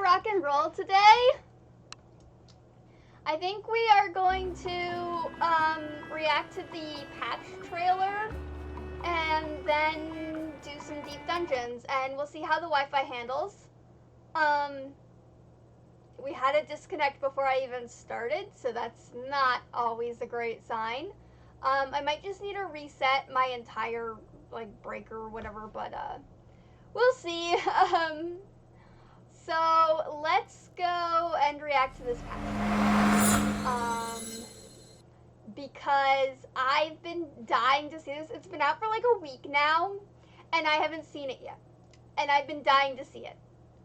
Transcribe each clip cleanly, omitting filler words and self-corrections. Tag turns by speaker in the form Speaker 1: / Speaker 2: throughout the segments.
Speaker 1: Rock and roll today. I think we are going to react to the patch trailer and then do some deep dungeons, and we'll see how the Wi-Fi handles. We had a disconnect before I even started, so that's not always a great sign. I might just need to reset my entire breaker or whatever, but we'll see. So let's go and react to this patch. Because I've been dying to see this. It's been out for like a week now, and I haven't seen it yet. And I've been dying to see it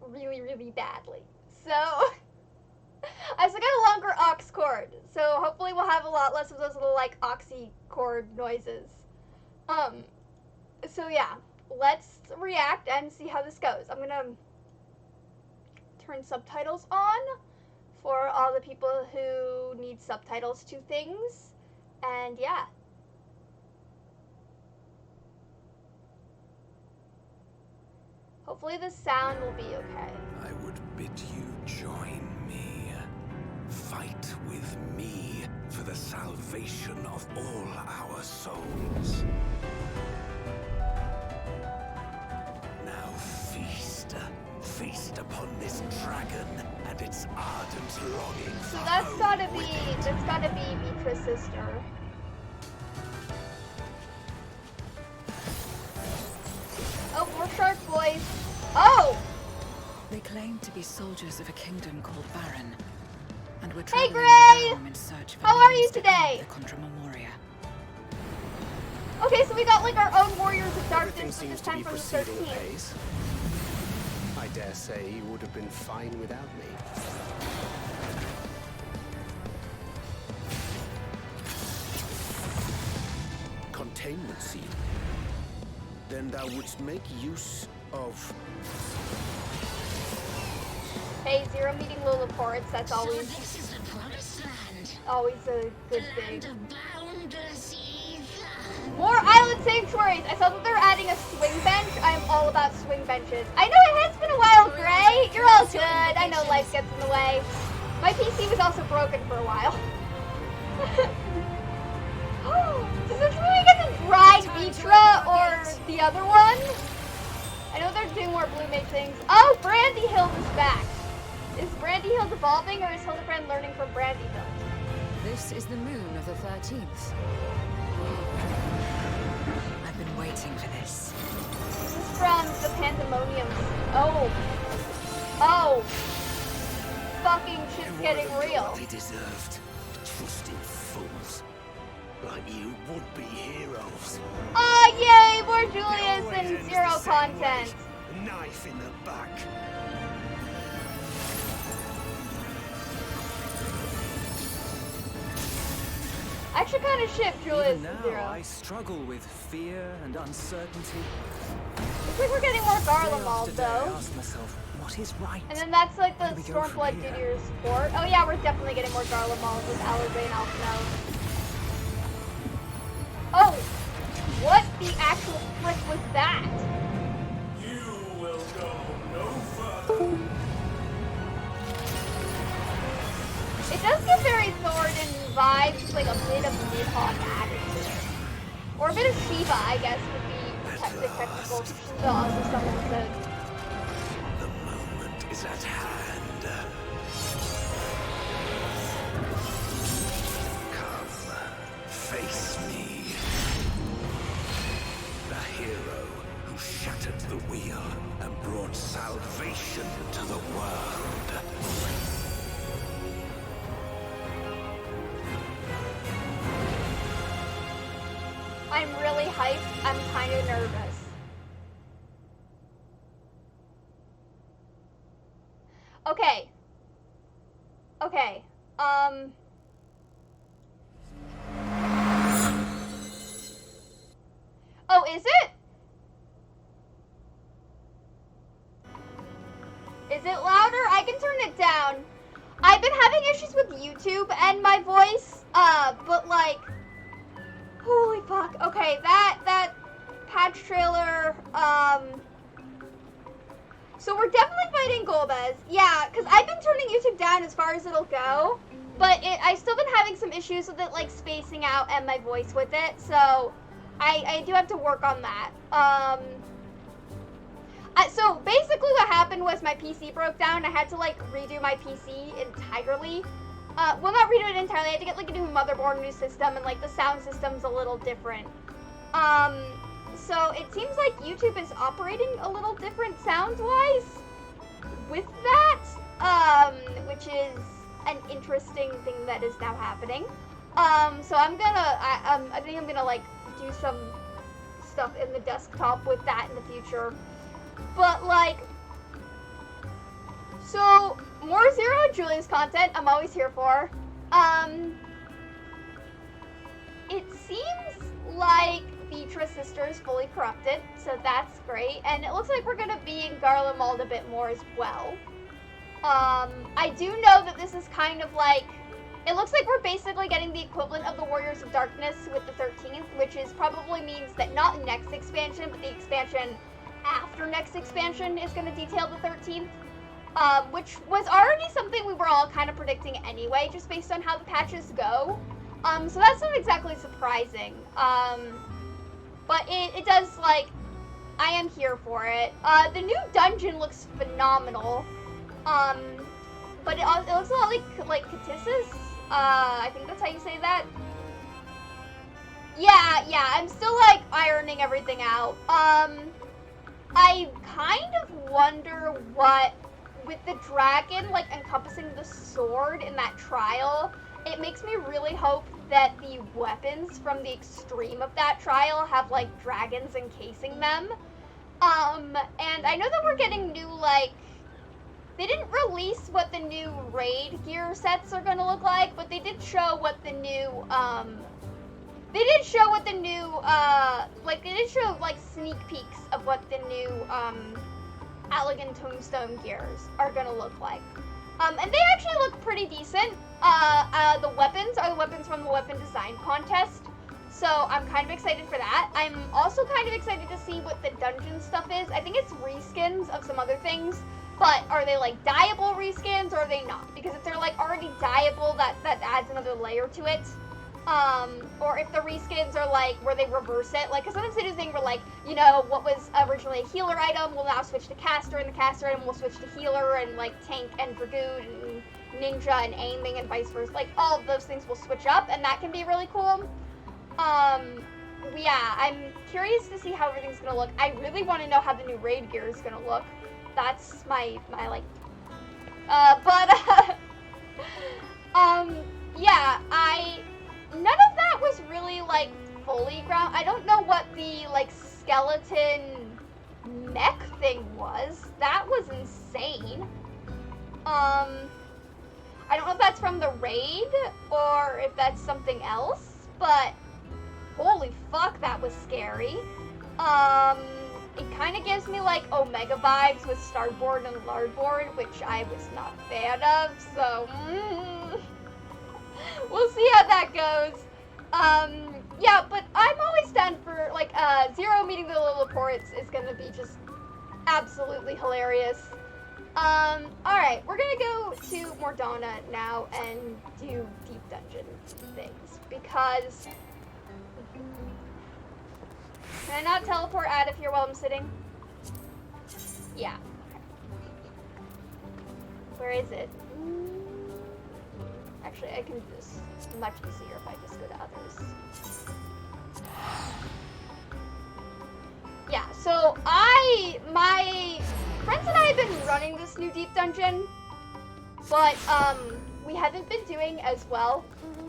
Speaker 1: really, really badly. So I still got a longer aux cord, so hopefully we'll have a lot less of those little oxy cord noises. So yeah, let's react and see how this goes. I'm gonna turn subtitles on for all the people who need subtitles to things, and yeah. Hopefully the sound will be okay.
Speaker 2: I would bid you join me. Fight with me for the salvation of all our souls. Now feast upon this dragon and its ardent longing for
Speaker 1: So that's gotta be Mitra's sister. Oh, more shark boys. Oh!
Speaker 3: They claim to be soldiers of a kingdom called Baron, and we're
Speaker 1: Hey,
Speaker 3: traveling
Speaker 1: Gray!
Speaker 3: the realm in search of
Speaker 1: How are you today?
Speaker 3: the Contra Memoria.
Speaker 1: Okay, so we got our own warriors of darkness
Speaker 4: Everything
Speaker 1: this
Speaker 4: seems to
Speaker 1: time
Speaker 4: be
Speaker 1: from the
Speaker 4: proceeding
Speaker 1: 13th.
Speaker 4: apace. I dare say you would have been fine without me. Containment seal. Then thou wouldst make use of...
Speaker 1: Hey, Zero meeting Lula Ports, that's always
Speaker 5: This is the promised land.
Speaker 1: always a good thing.
Speaker 5: Land of boundless ether.
Speaker 1: More island sanctuaries! I saw that they're adding a swing bench. I am all about swing benches. I know it has been a while, Gray! You're all good. I know life gets in the way. My PC was also broken for a while. Does this mean we get to ride Mitra or the other one? I know they're doing more Blue Mage things. Oh, Brandyhild is back. Is Brandyhild evolving, or is Hildebrand learning from Brandyhild?
Speaker 3: This is the moon of the 13th. I've been waiting for this.
Speaker 1: This is from the Pandemonium. Oh. Oh. Fucking shit's getting real.
Speaker 2: They deserved. Trusting fools. Like you would be heroes.
Speaker 1: Oh, yay! More Julius and Zero content.
Speaker 2: Knife in the back.
Speaker 1: I actually kind of ship Julius
Speaker 6: Even
Speaker 1: and
Speaker 6: now,
Speaker 1: Zero.
Speaker 6: I struggle with fear and uncertainty.
Speaker 1: Looks like we're getting more
Speaker 6: Day after
Speaker 1: Garlemald,
Speaker 6: day, I
Speaker 1: though.
Speaker 6: ask myself,
Speaker 2: What is right?
Speaker 1: And then that's like the
Speaker 2: Where do we go from
Speaker 1: Stormblood
Speaker 2: here?
Speaker 1: due to your support. Oh yeah, we're definitely getting more Garlemald with Allergy and Alphino. Oh! What the actual frick was that?
Speaker 6: You will go no further.
Speaker 1: It does give very Thoradin vibes, like a bit of Nidhogg added to it. Or a bit of Shiva, I guess, would be the technical. Shiva also summons the...
Speaker 2: The moment is at hand. Come, face me. The hero who shattered the wheel and brought salvation to the world.
Speaker 1: I'm really hyped. I'm kind of nervous. Okay. Okay. Oh, is it? Is it louder? I can turn it down. I've been having issues with YouTube and my voice, but like, holy fuck. Okay, that patch trailer, so we're definitely fighting Golbez. Yeah, because I've been turning YouTube down as far as it'll go, but I've still been having some issues with it, like spacing out and my voice with it, so I do have to work on that. So basically what happened was my PC broke down. I had to like redo my PC entirely. Well, not redo it entirely. I had to get like a new motherboard, new system, and like the sound system's a little different. So it seems like YouTube is operating a little different sound-wise with that, which is an interesting thing that is now happening. So I'm gonna, I think I'm gonna like do some stuff in the desktop with that in the future. But like, so more Zero and Julius content I'm always here for. It seems like Vitra Sister is fully corrupted, so that's great. And it looks like we're gonna be in Garlemald a bit more as well. I do know that this is kind of like, it looks like we're basically getting the equivalent of the Warriors of Darkness with the 13th, which is probably means that not next expansion, but the expansion after next expansion is going to detail the 13th, which was already something we were all kind of predicting anyway, just based on how the patches go. So that's not exactly surprising. But it does, like, I am here for it. The new dungeon looks phenomenal. But it looks a lot like Katissa's. I think that's how you say that. Yeah, I'm still, like, ironing everything out. I kind of wonder what, with the dragon, like, encompassing the sword in that trial, it makes me really hope that the weapons from the extreme of that trial have, like, dragons encasing them. And I know that we're getting new, like, they didn't release what the new raid gear sets are gonna look like, but they did show what the new, they did show, like, sneak peeks of what the new, Allegan Tombstone gears are gonna look like. And they actually look pretty decent. The weapons are the weapons from the weapon design contest, so I'm kind of excited for that. I'm also kind of excited to see what the dungeon stuff is. I think it's reskins of some other things, but are they, like, dyeable reskins, or are they not? Because if they're, like, already dyeable, that adds another layer to it. Or if the reskins are, like, where they reverse it. Like, because sometimes they do things where, like, you know, what was originally a healer item will now switch to caster, and the caster item will switch to healer, and, like, tank and dragoon, and ninja and aiming, and vice versa. Like, all of those things will switch up, and that can be really cool. Yeah, I'm curious to see how everything's gonna look. I really want to know how the new raid gear is gonna look. That's my like, yeah, none of that was really, like, fully ground. I don't know what the, like, skeleton mech thing was. That was insane. I don't know if that's from the raid, or if that's something else, but holy fuck, that was scary. it kind of gives me like Omega vibes with Starboard and Lardboard, which I was not a fan of, so we'll see how that goes. Yeah, but I'm always down for, like, Zero meeting the Lilliports is gonna be just absolutely hilarious. Alright, we're gonna go to Mordana now and do deep dungeon things, because... Can I not teleport out of here while I'm sitting? Yeah. Okay. Where is it? Actually, I can do this much easier if I just go to others. Yeah, so my friends and I have been running this new deep dungeon, but we haven't been doing as well.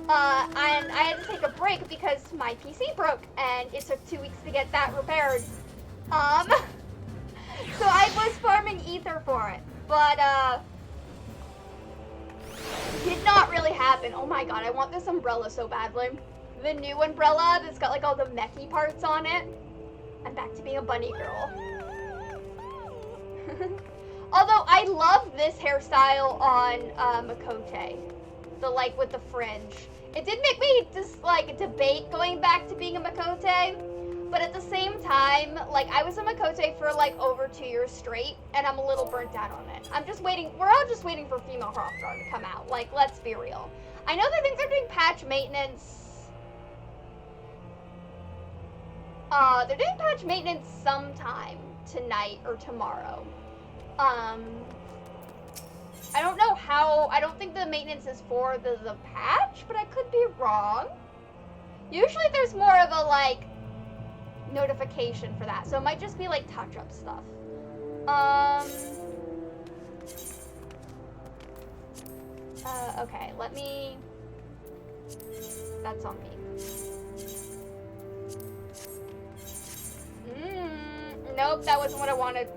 Speaker 1: And I had to take a break because my PC broke, and it took 2 weeks to get that repaired. So I was farming ether for it, but did not really happen. Oh my god, I want this umbrella so badly. The new umbrella that's got like all the mechy parts on it. I'm back to being a bunny girl. Although I love this hairstyle on Makote. The like with the fringe. It did make me just like debate going back to being a Makote. But at the same time, like I was a Makote for like over 2 years straight, and I'm a little burnt out on it. I'm just waiting, we're all just waiting for female Hrothgar to come out. Like, let's be real. I know they think they're doing patch maintenance. They're doing patch maintenance sometime tonight or tomorrow. I don't know how, I don't think the maintenance is for the patch, but I could be wrong. Usually there's more of a like notification for that, so it might just be like touch-up stuff. Okay, let me, that's on me. Nope, that wasn't what I wanted.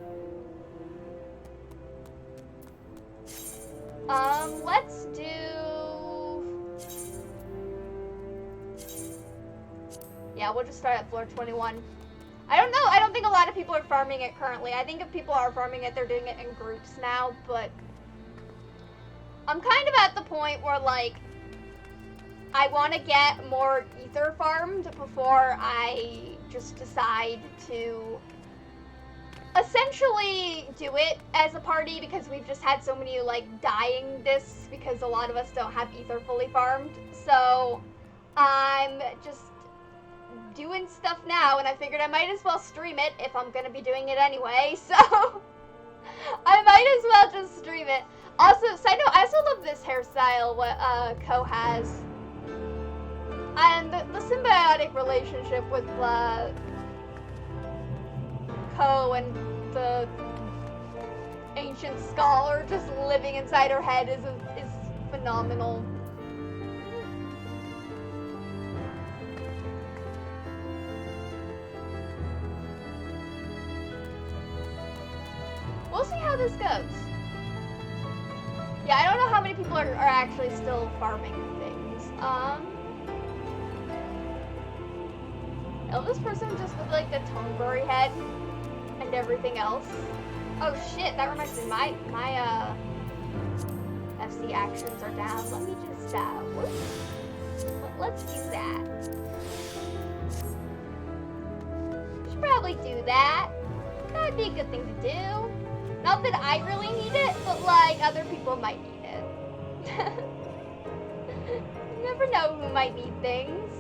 Speaker 1: Let's do... Yeah, we'll just start at floor 21. I don't know, I don't think a lot of people are farming it currently. I think if people are farming it, they're doing it in groups now, but... I'm kind of at the point where, like, I want to get more ether farmed before I just decide to essentially do it as a party, because we've just had so many like dying this because a lot of us don't have ether fully farmed. So I'm just doing stuff now, and I figured I might as well stream it if I'm gonna be doing it anyway, so I might as well just stream it. Also, side note, I also love this hairstyle what Ko has. And the symbiotic relationship with Ko and the ancient scholar just living inside her head is phenomenal. We'll see how this goes. Yeah, I don't know how many people are actually still farming things. This person just with like the Toneburi head and everything else. Oh shit, that reminds me, my FC actions are down. Let me just let's do that. Should probably do that. That would be a good thing to do. Not that I really need it, but like other people might need it. You never know who might need things.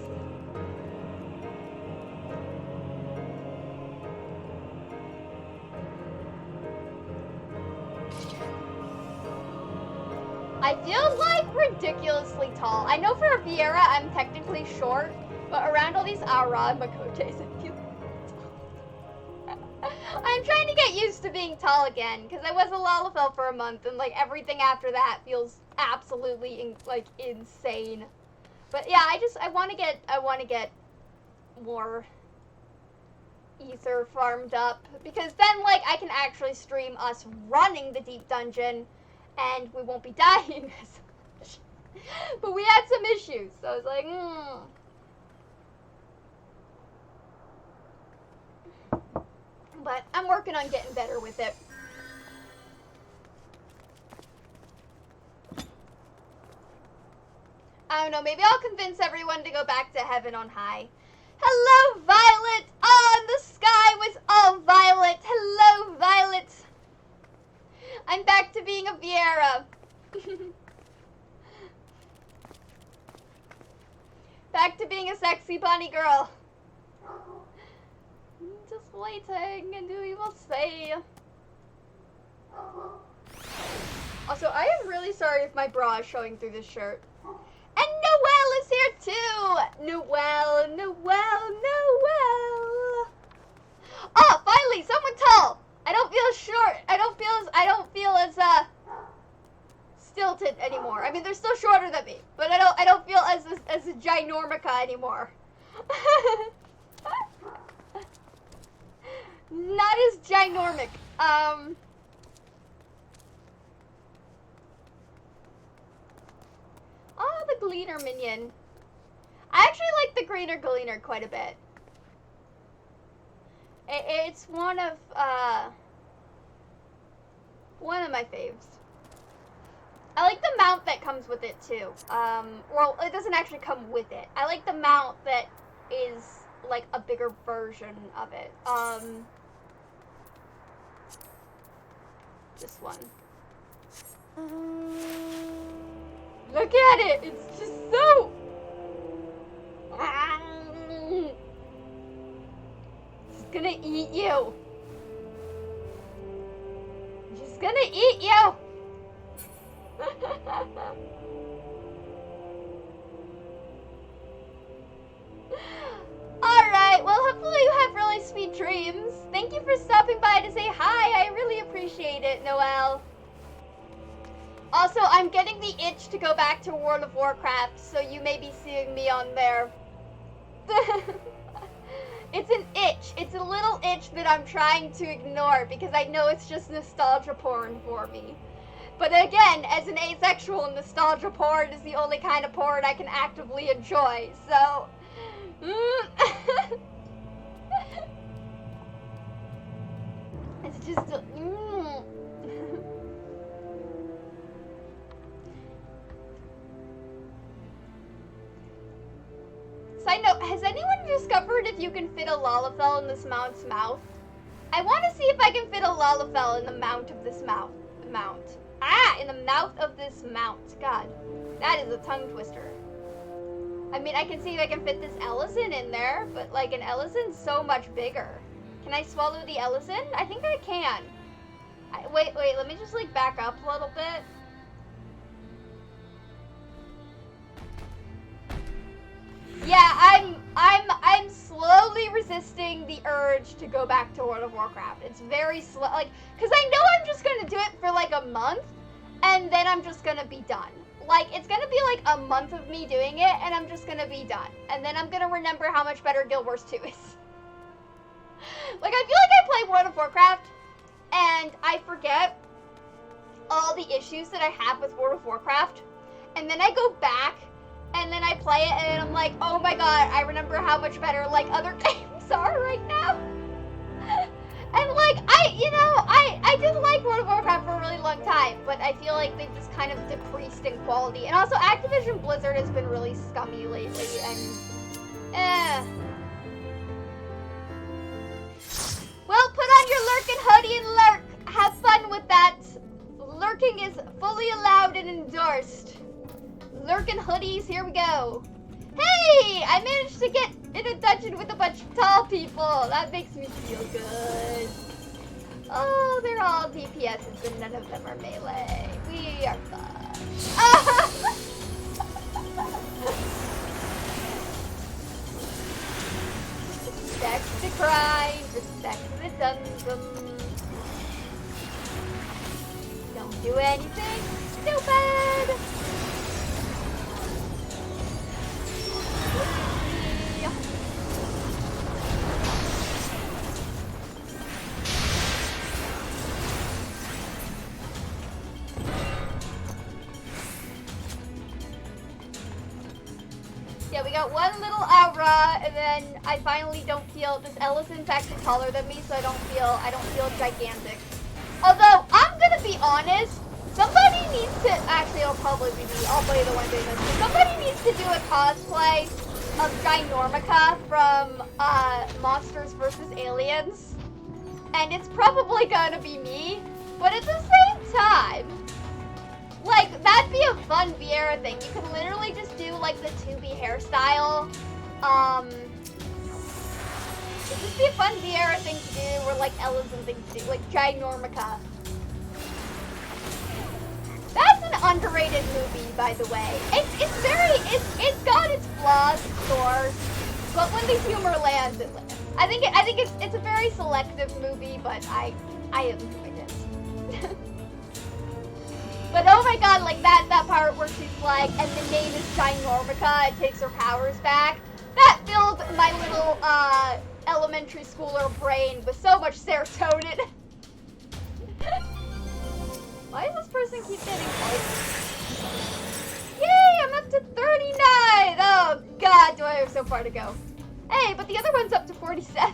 Speaker 1: I feel like ridiculously tall. I know for a Viera I'm technically short, but around all these Aura and Makotes I feel tall. I'm trying to get used to being tall again, because I was a Lalafell for a month, and like everything after that feels absolutely insane. But yeah, I want to get more ether farmed up, because then like I can actually stream us running the deep dungeon, and we won't be dying as much. But we had some issues, so I was like, But I'm working on getting better with it. I don't know, maybe I'll convince everyone to go back to heaven on high. Hello, Violet! Oh, and the sky was all violet. Hello, Violet. I'm back to being a Viera. Back to being a sexy bunny girl. Just waiting, and we will see. Also, I am really sorry if my bra is showing through this shirt. And Noelle is here too! Noelle, Noelle, Noelle! Oh, finally, someone tall! I don't feel short. I don't feel as stilted anymore. I mean, they're still shorter than me, but I don't feel as a ginormica anymore. Not as ginormic. Oh, the Gleaner minion. I actually like the Gleaner quite a bit. It's one of my faves. I like the mount that comes with it too. Well, it doesn't actually come with it. I like the mount that is like a bigger version of it. This one. Look at it! It's just so... It's gonna eat you. She's gonna eat you! Alright, well hopefully you have really sweet dreams. Thank you for stopping by to say hi. I really appreciate it, Noelle. Also, I'm getting the itch to go back to World of Warcraft, so you may be seeing me on there. It's an itch. It's a little itch that I'm trying to ignore because I know it's just nostalgia porn for me. But again, as an asexual, nostalgia porn is the only kind of porn I can actively enjoy, so... It's just a... Side note, has anyone discovered if you can fit a Lalafell in this mount's mouth? I want to see if I can fit a Lalafell in the mount of this mount. In the mouth of this mount. God, that is a tongue twister. I mean, I can see if I can fit this Ellison in there, but like an Ellison's so much bigger. Can I swallow the Ellison? I think I can. Wait, let me just like back up a little bit. Yeah, I'm slowly resisting the urge to go back to World of Warcraft. It's very slow, like, cause I know I'm just gonna do it for like a month, and then I'm just gonna be done. Like, it's gonna be like a month of me doing it, and I'm just gonna be done. And then I'm gonna remember how much better Guild Wars 2 is. Like, I feel like I play World of Warcraft, and I forget all the issues that I have with World of Warcraft, and then I go back, and then I play it, and I'm like, oh my god, I remember how much better, like, other games are right now. And, like, I did like World of Warcraft for a really long time, but I feel like they've just kind of decreased in quality. And also, Activision Blizzard has been really scummy lately, and, Well, put on your lurkin' hoodie and lurk. Have fun with that. Lurking is fully allowed and endorsed. Lurkin' hoodies, here we go. Hey, I managed to get in a dungeon with a bunch of tall people. That makes me feel good. Oh, they're all DPSs and none of them are melee. We are fun. Respect the grind, respect the dungeon. Don't do anything stupid. Yeah, We got one little aura, and then I finally don't feel, this L is in fact taller than me, so I don't feel gigantic. Although, I'm gonna be honest, somebody needs to, actually it'll probably be me, I'll play the one doing this, but somebody needs to do a cosplay of Ginormica from Monsters vs. Aliens. And it's probably gonna be me, but at the same time, like, that'd be a fun Vieira thing. You could literally just do, like, the 2B hairstyle. It'd just be a fun Vieira thing to do, or, like, Ella's and things to do, like, Ginormica. That's an underrated movie, by the way. It's got its flaws, of course, but when the humor lands, it lands. I think it's a very selective movie, but I enjoyed it. But oh my god, like that part where she's like, and the name is Ginormica, it takes her powers back. That filled my little elementary schooler brain with so much serotonin. Why does this person keep getting points? Yay, I'm up to 39! Oh god, do I have so far to go. Hey, but the other one's up to 47.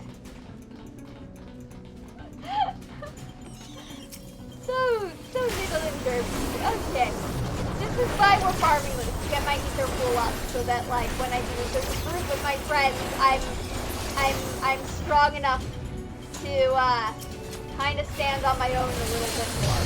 Speaker 1: so little and derpy. Okay. This is why we're farming this, to get my ether full up, so that like when I do this group with my friends, I'm strong enough to kind of stand on my own a little bit more.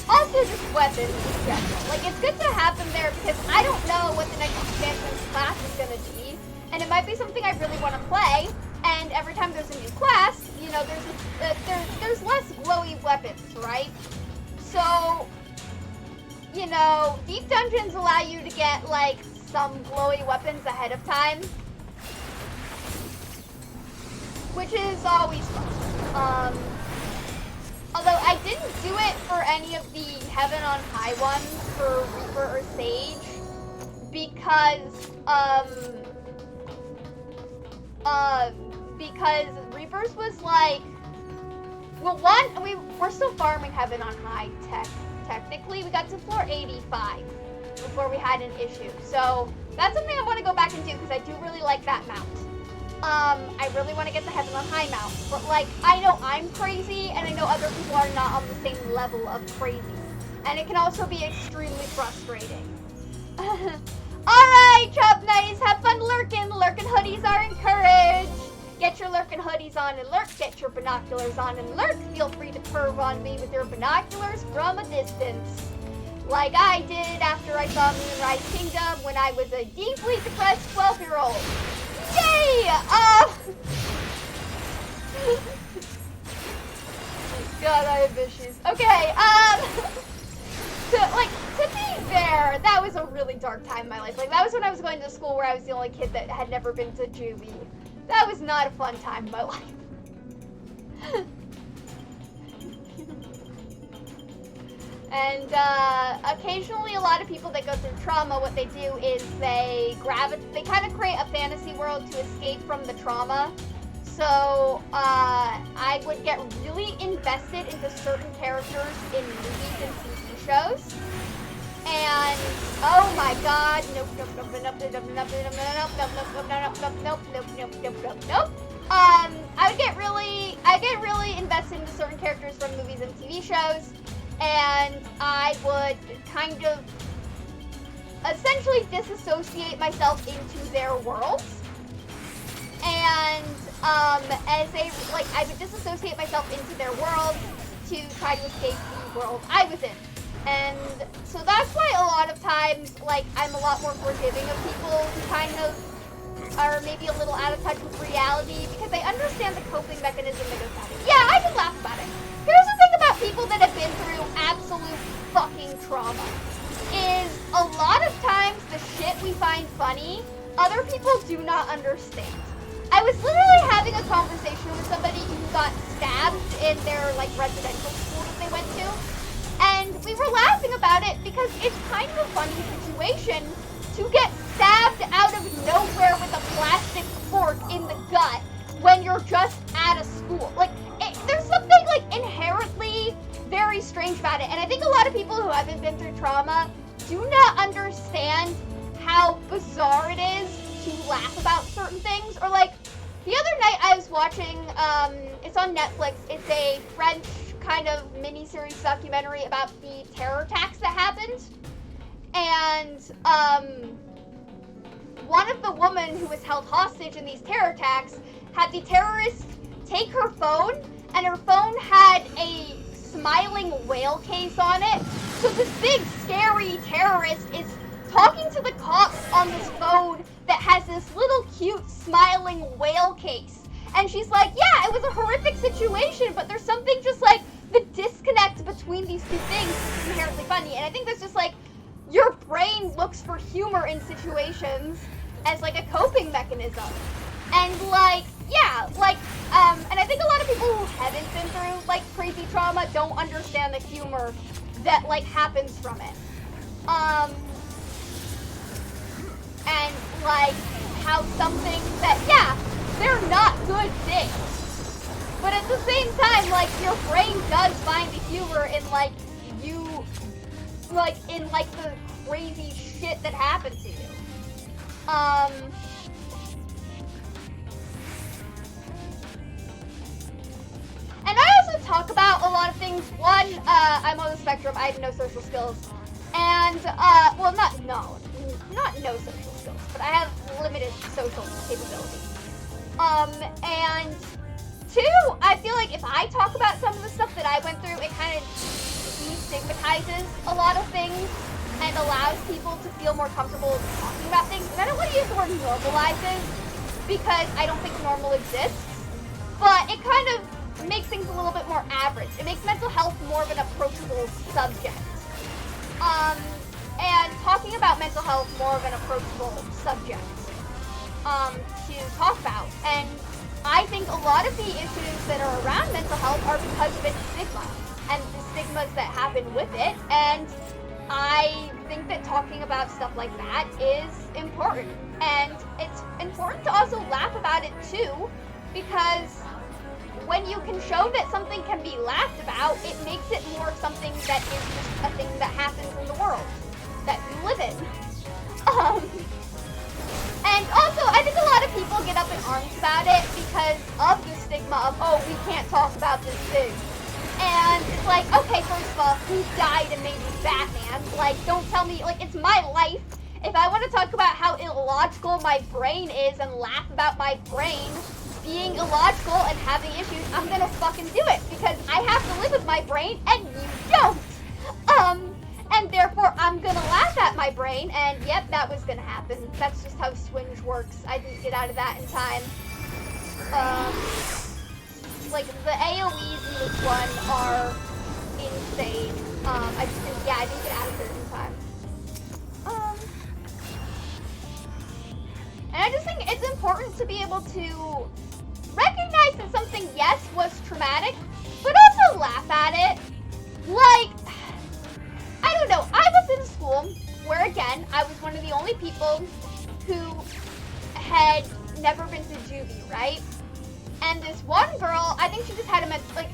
Speaker 1: Also, just weapons in general. Like, it's good to have them there because I don't know what the next expansion's class is going to be. And it might be something I really want to play. And every time there's a new class, you know, there's less glowy weapons, right? So, you know, deep dungeons allow you to get, like, some glowy weapons ahead of time. Which is always fun. Although I didn't do it for any of the Heaven on High ones for Reaper or Sage because Reapers was like, well, we're still farming Heaven on High technically. We got to floor 85 before we had an issue. So that's something I want to go back and do because I do really like that mount. I really want to get the Heaven on High mount, but like, I know I'm crazy, and I know other people are not on the same level of crazy, and it can also be extremely frustrating. Alright, Chop Nice, have fun lurking. Lurking hoodies are encouraged. Get your lurking hoodies on and lurk, get your binoculars on and lurk. Feel free to perv on me with your binoculars from a distance. Like I did after I saw Moonrise Kingdom when I was a deeply depressed 12-year-old. Yay! God, I have issues. Okay, to be fair, that was a really dark time in my life. Like, that was when I was going to school where I was the only kid that had never been to juvie. That was not a fun time in my life. And occasionally a lot of people that go through trauma, what they do is they kind of create a fantasy world to escape from the trauma. So I would get really invested into certain characters in movies and TV shows. And oh my god, nope. I get really invested into certain characters from movies and TV shows. And I would kind of essentially disassociate myself into their worlds. And I would disassociate myself into their world to try to escape the world I was in. And so that's why a lot of times, like, I'm a lot more forgiving of people who kind of are maybe a little out of touch with reality because they understand the coping mechanism that goes on. Yeah, I can laugh about it. Here's the thing about people that have been through absolute fucking trauma is a lot of times the shit we find funny, other people do not understand. I was literally having a conversation with somebody who got stabbed in their, like, residential school that they went to, and we were laughing about it because it's kind of a funny situation to get stabbed out of nowhere with a plastic fork in the gut when you're just at a school. Like, there's something, like, inherently very strange about it. And I think a lot of people who haven't been through trauma do not understand how bizarre it is to laugh about certain things. Or like, the other night I was watching, it's on Netflix, it's a French kind of miniseries documentary about the terror attacks that happened. And, one of the women who was held hostage in these terror attacks had the terrorists take her phone, and her phone had a smiling whale case on it. So this big, scary terrorist is talking to the cops on this phone that has this little cute, smiling whale case. And she's like, yeah, it was a horrific situation, but there's something just like the disconnect between these two things is inherently funny. And I think that's just like, your brain looks for humor in situations as like a coping mechanism. And like, yeah, like, and I think a lot of people who haven't been through like crazy trauma don't understand the humor that like happens from it. And like how some things that, yeah, they're not good things. But at the same time, like, your brain does find the humor in like you, like in like the crazy shit that happened to you. And I also talk about a lot of things. One, I'm on the spectrum, I have no social skills. And, well, not no social skills, but I have limited social capabilities. And two, I feel like if I talk about some of the stuff that I went through, it kind of destigmatizes a lot of things and allows people to feel more comfortable talking about things. And I don't want to use the word normalizes, because I don't think normal exists, but it kind of makes things a little bit more average. It makes mental health more of an approachable subject. And talking about mental health more of an approachable subject to talk about. And I think a lot of the issues that are around mental health are because of its stigma and the stigmas that happen with it. And I think that talking about stuff like that is important. And it's important to also laugh about it too, because when you can show that something can be laughed about, it makes it more something that is just a thing that happens in the world that you live in. And also, I think a lot of people get up in arms about it because of the stigma of, oh, we can't talk about this thing. And it's like, okay, first of all, who died and made me Batman? Like, don't tell me, like, it's my life. If I want to talk about how illogical my brain is and laugh about my brain being illogical and having issues, I'm gonna fucking do it, because I have to live with my brain and you don't. And therefore I'm gonna laugh at my brain, and yep, that was gonna happen. That's just how Swinge works. I didn't get out of that in time. Like, the AoEs in this one are insane. I didn't get out of it in time. And I just think it's important to be able to recognize that something, yes, was traumatic, but also laugh at it. Like, I don't know, I was in a school where, again, I was one of the only people who had never been to juvie, right? And this one girl, I think she just had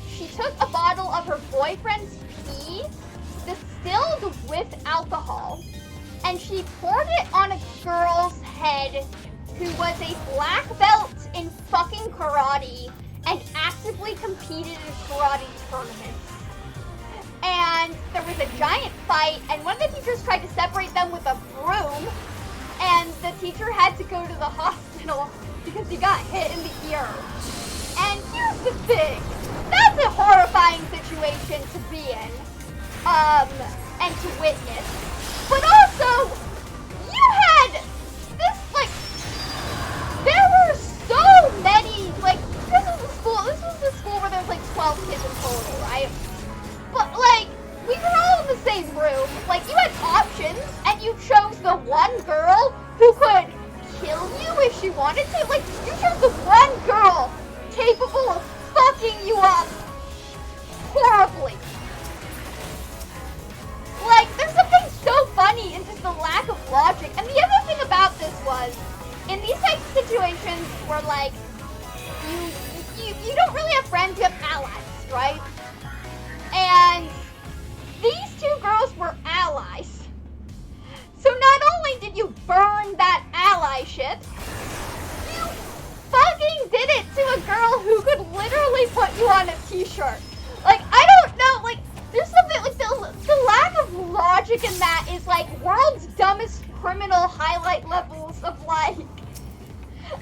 Speaker 1: she took a bottle of her boyfriend's pee, distilled with alcohol, and she poured it on a girl's head who was a black belt in fucking karate and actively competed in karate tournaments. And there was a giant fight, and one of the teachers tried to separate them with a broom, and the teacher had to go to the hospital because he got hit in the ear. And here's the thing, that's a horrifying situation to be in, and to witness. But also, you had this, like, there were so many, like, this was the school where there was like 12 kids in total, right? But, like, we were all in the same room. Like, you had options, and you chose the one girl who could kill you if she wanted to. Like, you chose the one girl capable of fucking you up horribly. Like, there's something so funny in just the lack of logic. And the other thing about this was, in these types of situations where, like, you don't really have friends, you have allies, right? And these two girls were allies. t-shirt. Like, I don't know, like, there's something, like, the lack of logic in that is, like, world's dumbest criminal highlight levels of, like,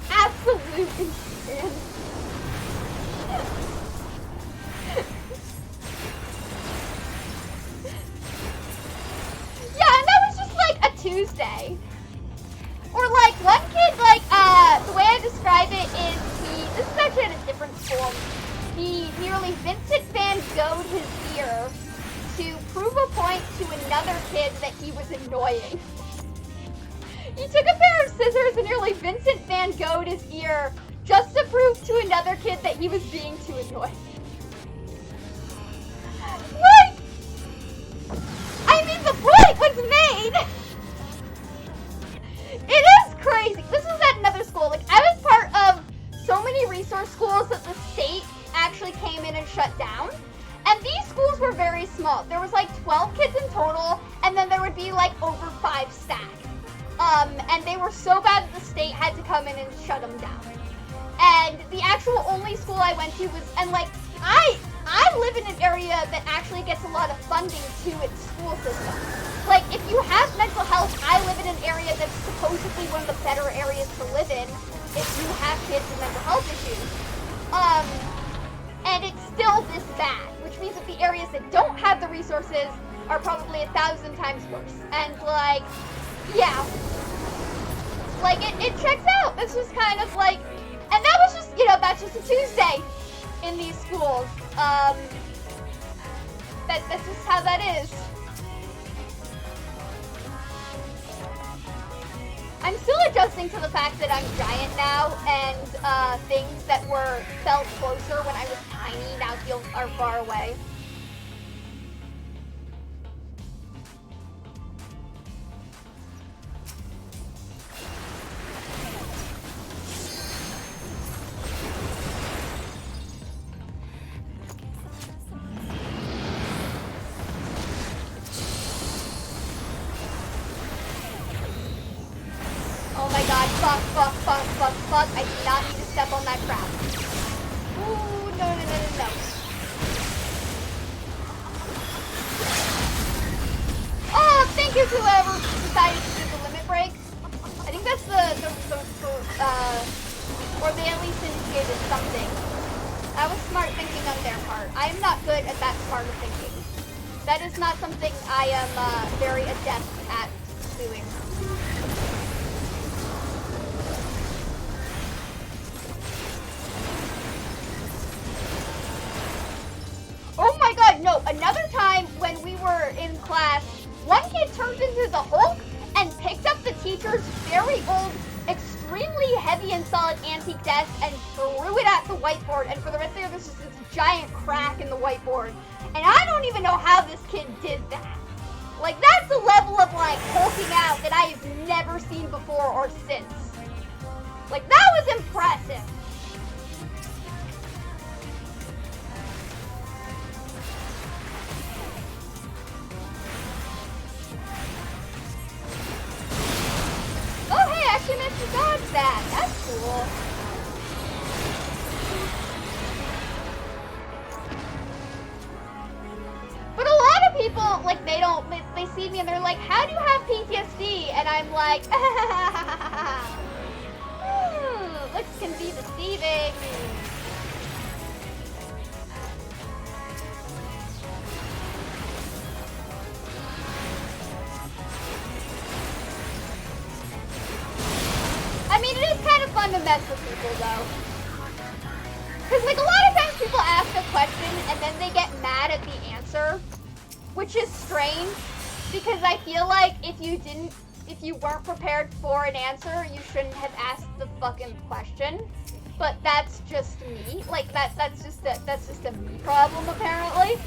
Speaker 1: absolute insanity. Yeah, and that was just, like, a Tuesday. Or, like, one kid, like, the way I describe it is this is actually at a different school. He nearly Vincent Van Gogh'd his ear to prove a point to another kid that he was annoying. He took a pair of scissors and nearly Vincent Van Gogh'd his ear just to prove to another kid that he was being too annoying. Like, I mean, the point was made! It is crazy. This was at another school. Like, I was part of so many resource schools that the state actually came in and shut down. And these schools were very small. There was like 12 kids in total, and then there would be like over 5 staff. And they were so bad that the state had to come in and shut them down. And the actual only school I went to was, and like, I live in an area that actually gets a lot of funding to its school system. Like, if you have mental health, I live in an area that's supposedly one of the better areas to live in if you have kids with mental health issues. And it's still this bad, which means that the areas that don't have the resources are probably 1,000 times worse. And like, yeah. Like, it checks out. This was kind of like, and that was just, you know, that's just a Tuesday in these schools. That's just how that is. I'm still adjusting to the fact that I'm giant now, and things that felt closer when I was tiny now are far away. Oh my god, fuck. I do not need to step on that crap. Ooh, no. Oh, thank you to whoever decided to do the limit break. I think that's or they at least indicated something. That was smart thinking on their part. I am not good at that smart of thinking. That is not something I am very adept at doing. Oh my god, no, another time when we were in class, one kid turned into the Hulk and picked up the teacher's very old, extremely heavy and solid antique desk and threw it at the whiteboard, and for the rest of the year there's just this giant crack in the whiteboard. And I don't even know how this kid did that. Like, that's the level of, like, hulking out that I have never seen before or since. Like, that was impressive. Oh, hey, I actually managed to dodge that. That's cool. But a lot of people, like, they see me and they're like, how do you have PTSD? And I'm like, looks can be deceiving. I mean, it is kind of fun to mess with people, though. Because, like, a lot of times people ask a question and then they get mad at the answer, which is strange, because I feel like if you weren't prepared for an answer, you shouldn't have asked the fucking question. But that's just me. Like, that's just a me problem, apparently.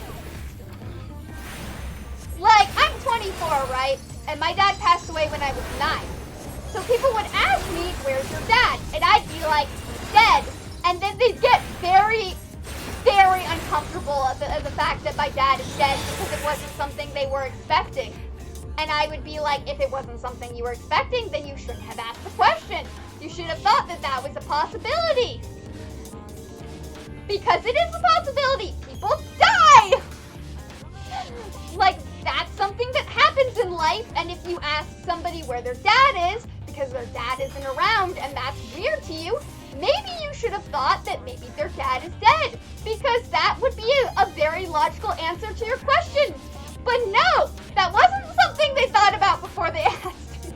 Speaker 1: Like, I'm 24, right? And my dad passed away when I was 9. So people would ask me, where's your dad? And I'd be like, dead. And then they'd get very, very uncomfortable at the fact that my dad is dead because it wasn't something they were expecting. And I would be like, if it wasn't something you were expecting, then you shouldn't have asked the question. You should have thought that that was a possibility. Because it is a possibility. People die! Like, that's something that happens in life, and if you ask somebody where their dad is, because their dad isn't around, and that's weird to you, maybe you should have thought that maybe their dad is dead, because that would be a very logical answer to your question. But no, that wasn't something they thought about before they asked me.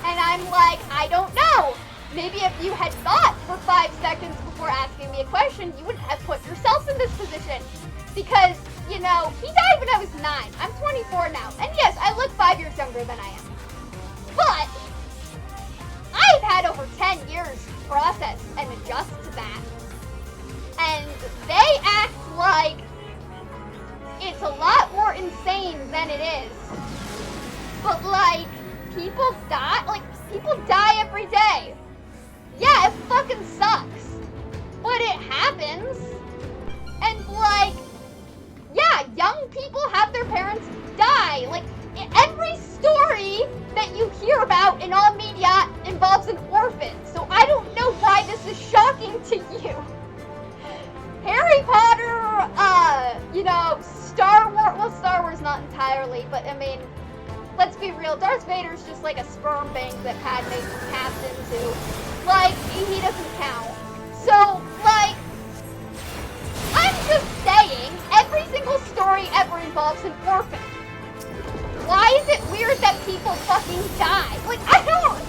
Speaker 1: And I'm like, I don't know. Maybe if you had thought for 5 seconds before asking me a question, you wouldn't have put yourself in this position. Because, you know, he died when I was 9. I'm 24 now. And yes, I look 5 years younger than I am. But I've had over 10 years to process and adjust to that. And they act like it's a lot more insane than it is. But like, people die every day. Yeah, it fucking sucks. But it happens. And like, yeah, young people have their parents die. Like, every story that you hear about in all media involves an orphan. So I don't know why this is shocking to you. Harry Potter, you know, Star Wars not entirely, but I mean, let's be real, Darth Vader's just like a sperm bank that Padme's tapped into. Like, he doesn't count. So, like, I'm just saying, every single story ever involves an orphan. Why is it weird that people fucking die? Like, I don't...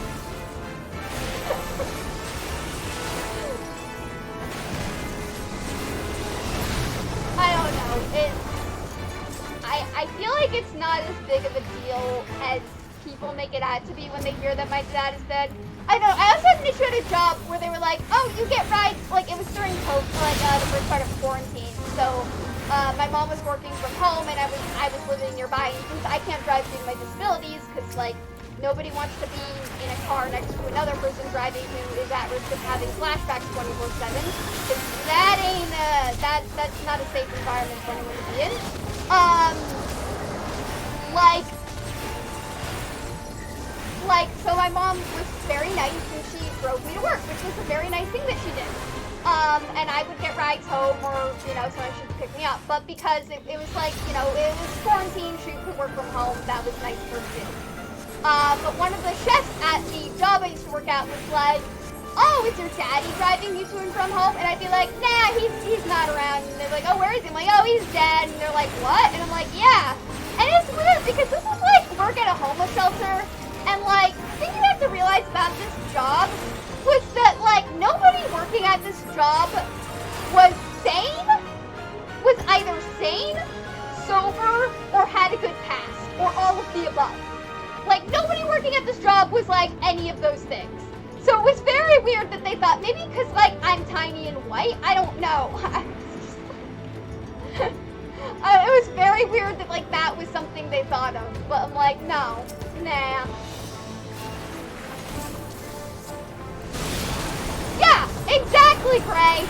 Speaker 1: I don't know. I feel like it's not as big of a deal as people make it out to be when they hear that my dad is dead. I know. I also had an issue at a job where they were like, "Oh, you get rides." Like, it was during COVID, like the first part of quarantine. So my mom was working from home, and I was living nearby. And since I can't drive due to my disabilities, because like nobody wants to be in a car next to another person driving who is at risk of having flashbacks 24/7, because that ain't that's not a safe environment for anyone to be in. So my mom was very nice and she drove me to work, which was a very nice thing that she did. And I would get rides home or, you know, sometimes she would pick me up. But because it was like, you know, it was quarantine, she could work from home, that was nice for her to do. But one of the chefs at the job I used to work at was like, "Oh, is your daddy driving you to and from home?" And I'd be like, "Nah, he's not around." And they're like, "Oh, where is he?" I'm like, "Oh, he's dead." And they're like, "What?" And I'm like, "Yeah." And it's weird because this is like work at a homeless shelter. And like, the thing you have to realize about this job was that like nobody working at this job was sane, was either sane, sober, or had a good past, or all of the above. Like, nobody working at this job was like any of those things. So it was very weird that they thought, maybe because like I'm tiny and white, I don't know. It was very weird that like that was something they thought of, but I'm like, no, nah. Yeah, exactly, Gray.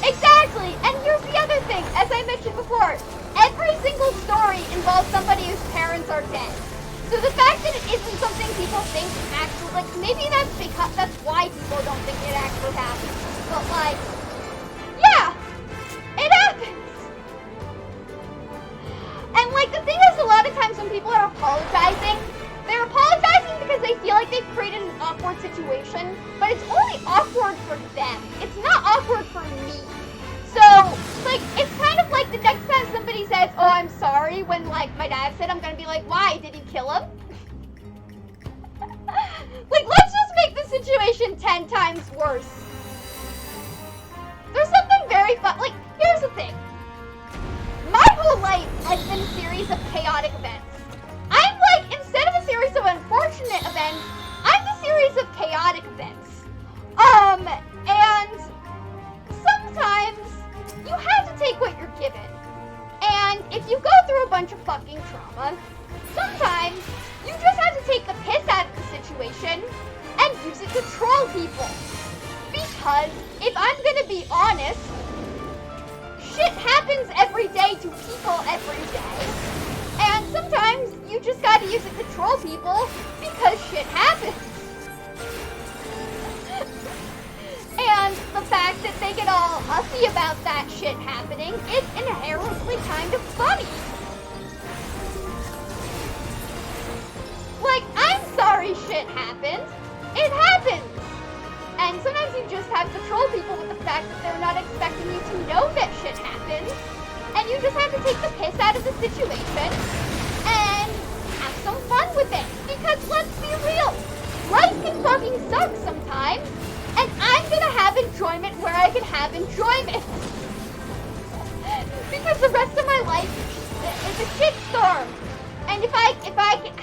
Speaker 1: Exactly. And here's the other thing, as I mentioned before, every single story involves somebody whose parents are dead. So the fact that it isn't something people think actually, like, maybe that's why people don't think it actually happens. But like, yeah, it happens. And like, the thing is, a lot of times when people are apologizing, they're apologizing because they feel like they've created an awkward situation, but it's only awkward for them. It's not awkward for me. So, like, it's kind of like the next time somebody says, "Oh, I'm sorry," when, like, my dad said, I'm gonna be like, "Why? Did he kill him?" Like, let's just make the situation 10 times worse. There's something very fun. Like, here's the thing. My whole life has been a series of chaotic events. I'm like, instead of a series of unfortunate events, I'm the series of chaotic events. And sometimes you have to take what you're given. And if you go through a bunch of fucking trauma, sometimes you just have to take the piss out of the situation and use it to troll people. Because if I'm gonna be honest, shit happens every day to people every day. And just gotta use it to troll people because shit happens. And the fact that they get all huffy about that shit happening is inherently kind of funny. Like, I'm sorry shit happened. It happens. And sometimes you just have to troll people with the fact that they're not expecting you to know that shit happened. And you just have to take the piss out of the situation and have some fun with it. Because let's be real, life can fucking suck sometimes. And I'm gonna have enjoyment where I can have enjoyment. Because the rest of my life is a shitstorm. And if I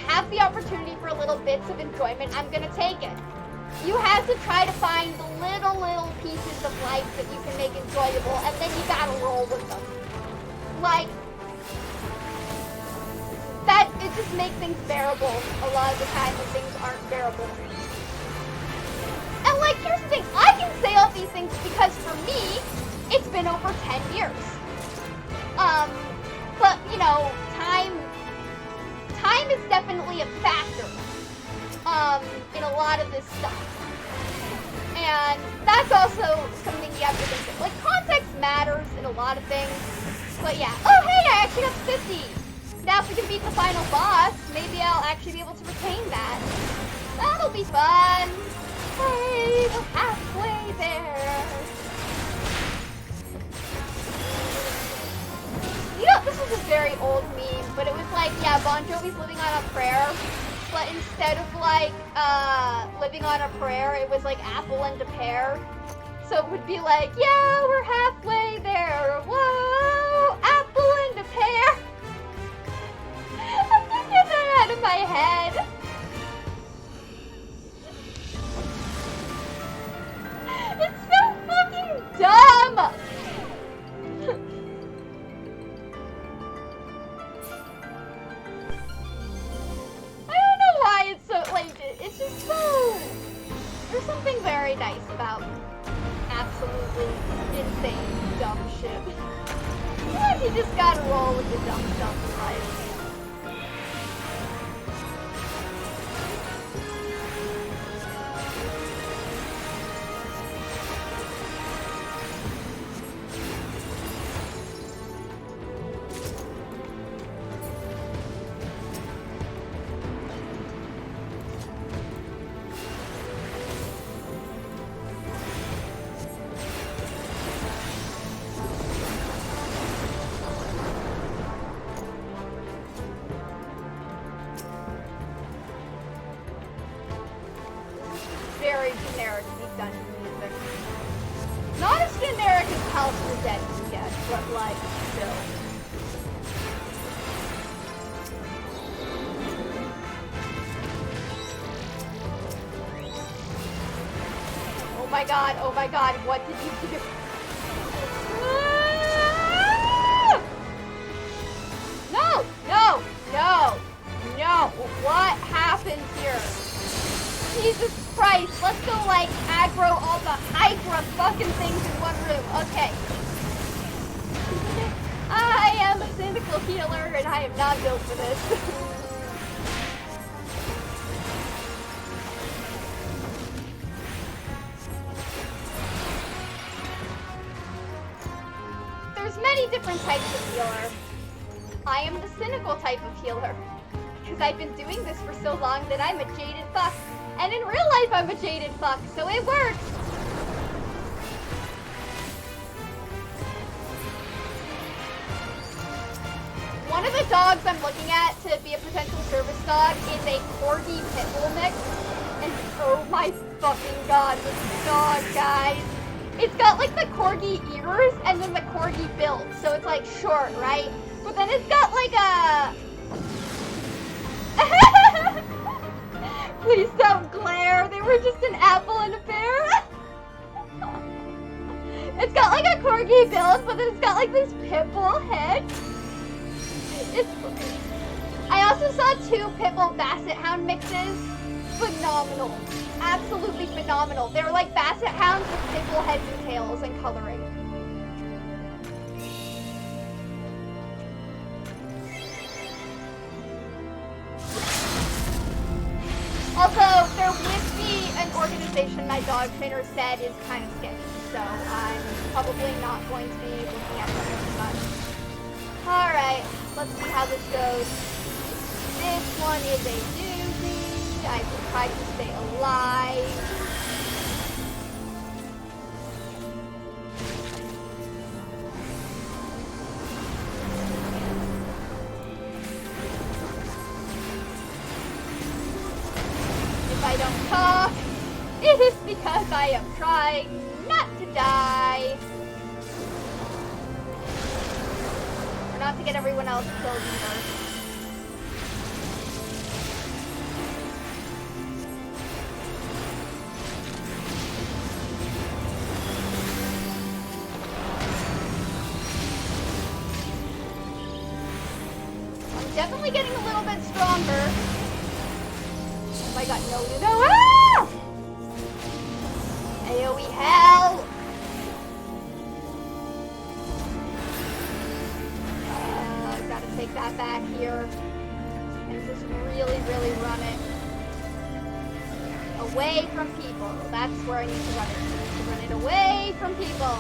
Speaker 1: have the opportunity for little bits of enjoyment, I'm gonna take it. You have to try to find the little pieces of life that you can make enjoyable, and then you gotta roll with them. Like, that, it just makes things bearable a lot of the time when things aren't bearable. And like, here's the thing, I can say all these things because for me, it's been over 10 years. But, you know, time is definitely a factor, in a lot of this stuff. And that's also something you have to think of. Like, context matters in a lot of things. But yeah, oh hey, I actually got 50. Now if we can beat the final boss, maybe I'll actually be able to retain that. That'll be fun. Hey, we're halfway there. You know, this was a very old meme, but it was like, yeah, Bon Jovi's living on a prayer, but instead of like, living on a prayer, it was like apple and a pear. So it would be like, yeah, we're halfway there. Whoa, apple and a pear. I can't get that out of my head. It's so fucking dumb! I don't know why it's so, like, it's just so... There's something very nice about absolutely insane, dumb shit. You just gotta roll with the dumb stuff in life. Very generic Deep Dungeon music. Not as generic as House of the Dead can get, but like, still. Oh my god, what did you do? Ah! No, no, no, no, what happened here? Jesus Christ, let's go like aggro all the Hydra fucking things in one room. Okay. I am a cynical healer and I am not built for this. There's many different types of healer. I am the cynical type of healer. Because I've been doing this for so long that I'm a jaded fuck. And in real life, I'm a jaded fuck, so it works. One of the dogs I'm looking at to be a potential service dog is a Corgi Pitbull mix. And oh my fucking god, this dog, guys. It's got like the Corgi ears and then the Corgi build. So it's like short, right? But then it's got like a... Please don't glare. They were just an apple and a pear. It's got like a Corgi build, but then it's got like this pitbull head. I also saw 2 pitbull basset hound mixes. Phenomenal. Absolutely phenomenal. They were like basset hounds with pitbull heads and tails and coloring. Also, they're with an organization my dog trainer said is kind of sketchy, so I'm probably not going to be looking at them as much. Alright, let's see how this goes. This one is a doozy. I can try to stay alive. If I don't talk, it is because I am trying not to die. Or not to get everyone else killed either. I'm definitely getting a little bit stronger. Oh my god, no. Ah! AoE hell! Gotta take that back here. And just really, really run it. Away from people. That's where I need to run it. I need to run it away from people.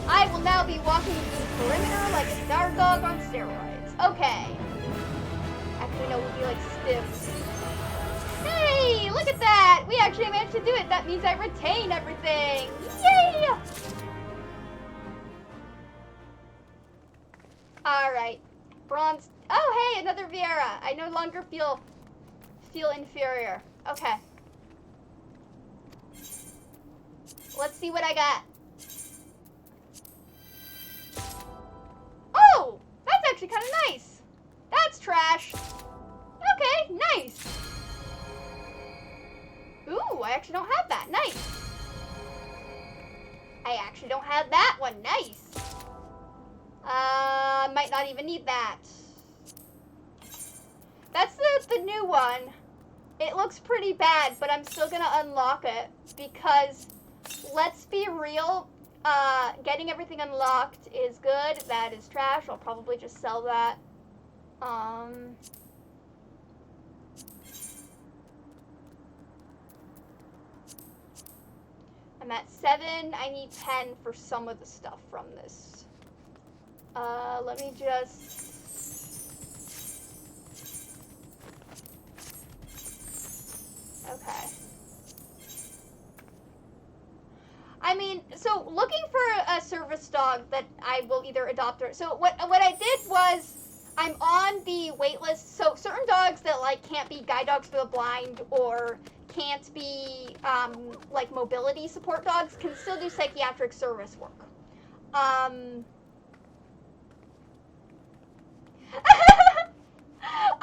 Speaker 1: I will now be walking through the perimeter like a guard dog on steroids. Okay. Actually, no, we'll be like stiff. Hey, look at that! We actually managed to do it. That means I retain everything. Yay! Alright. Bronze. Oh, hey, another Viera. I no longer feel inferior. Okay. Let's see what I got. Oh! That's actually kind of nice. That's trash. Okay, nice. Ooh, I actually don't have that. Nice. I actually don't have that one. Nice. Might not even need that. That's the new one. It looks pretty bad, but I'm still gonna unlock it because, let's be real, getting everything unlocked is good. That is trash. I'll probably just sell that. I'm at 7. I need 10 for some of the stuff from this. Let me just... Okay. I mean, so looking for a service dog that I will either adopt or... So what I did was, I'm on the wait list. So certain dogs that like can't be guide dogs for the blind or can't be like mobility support dogs can still do psychiatric service work. I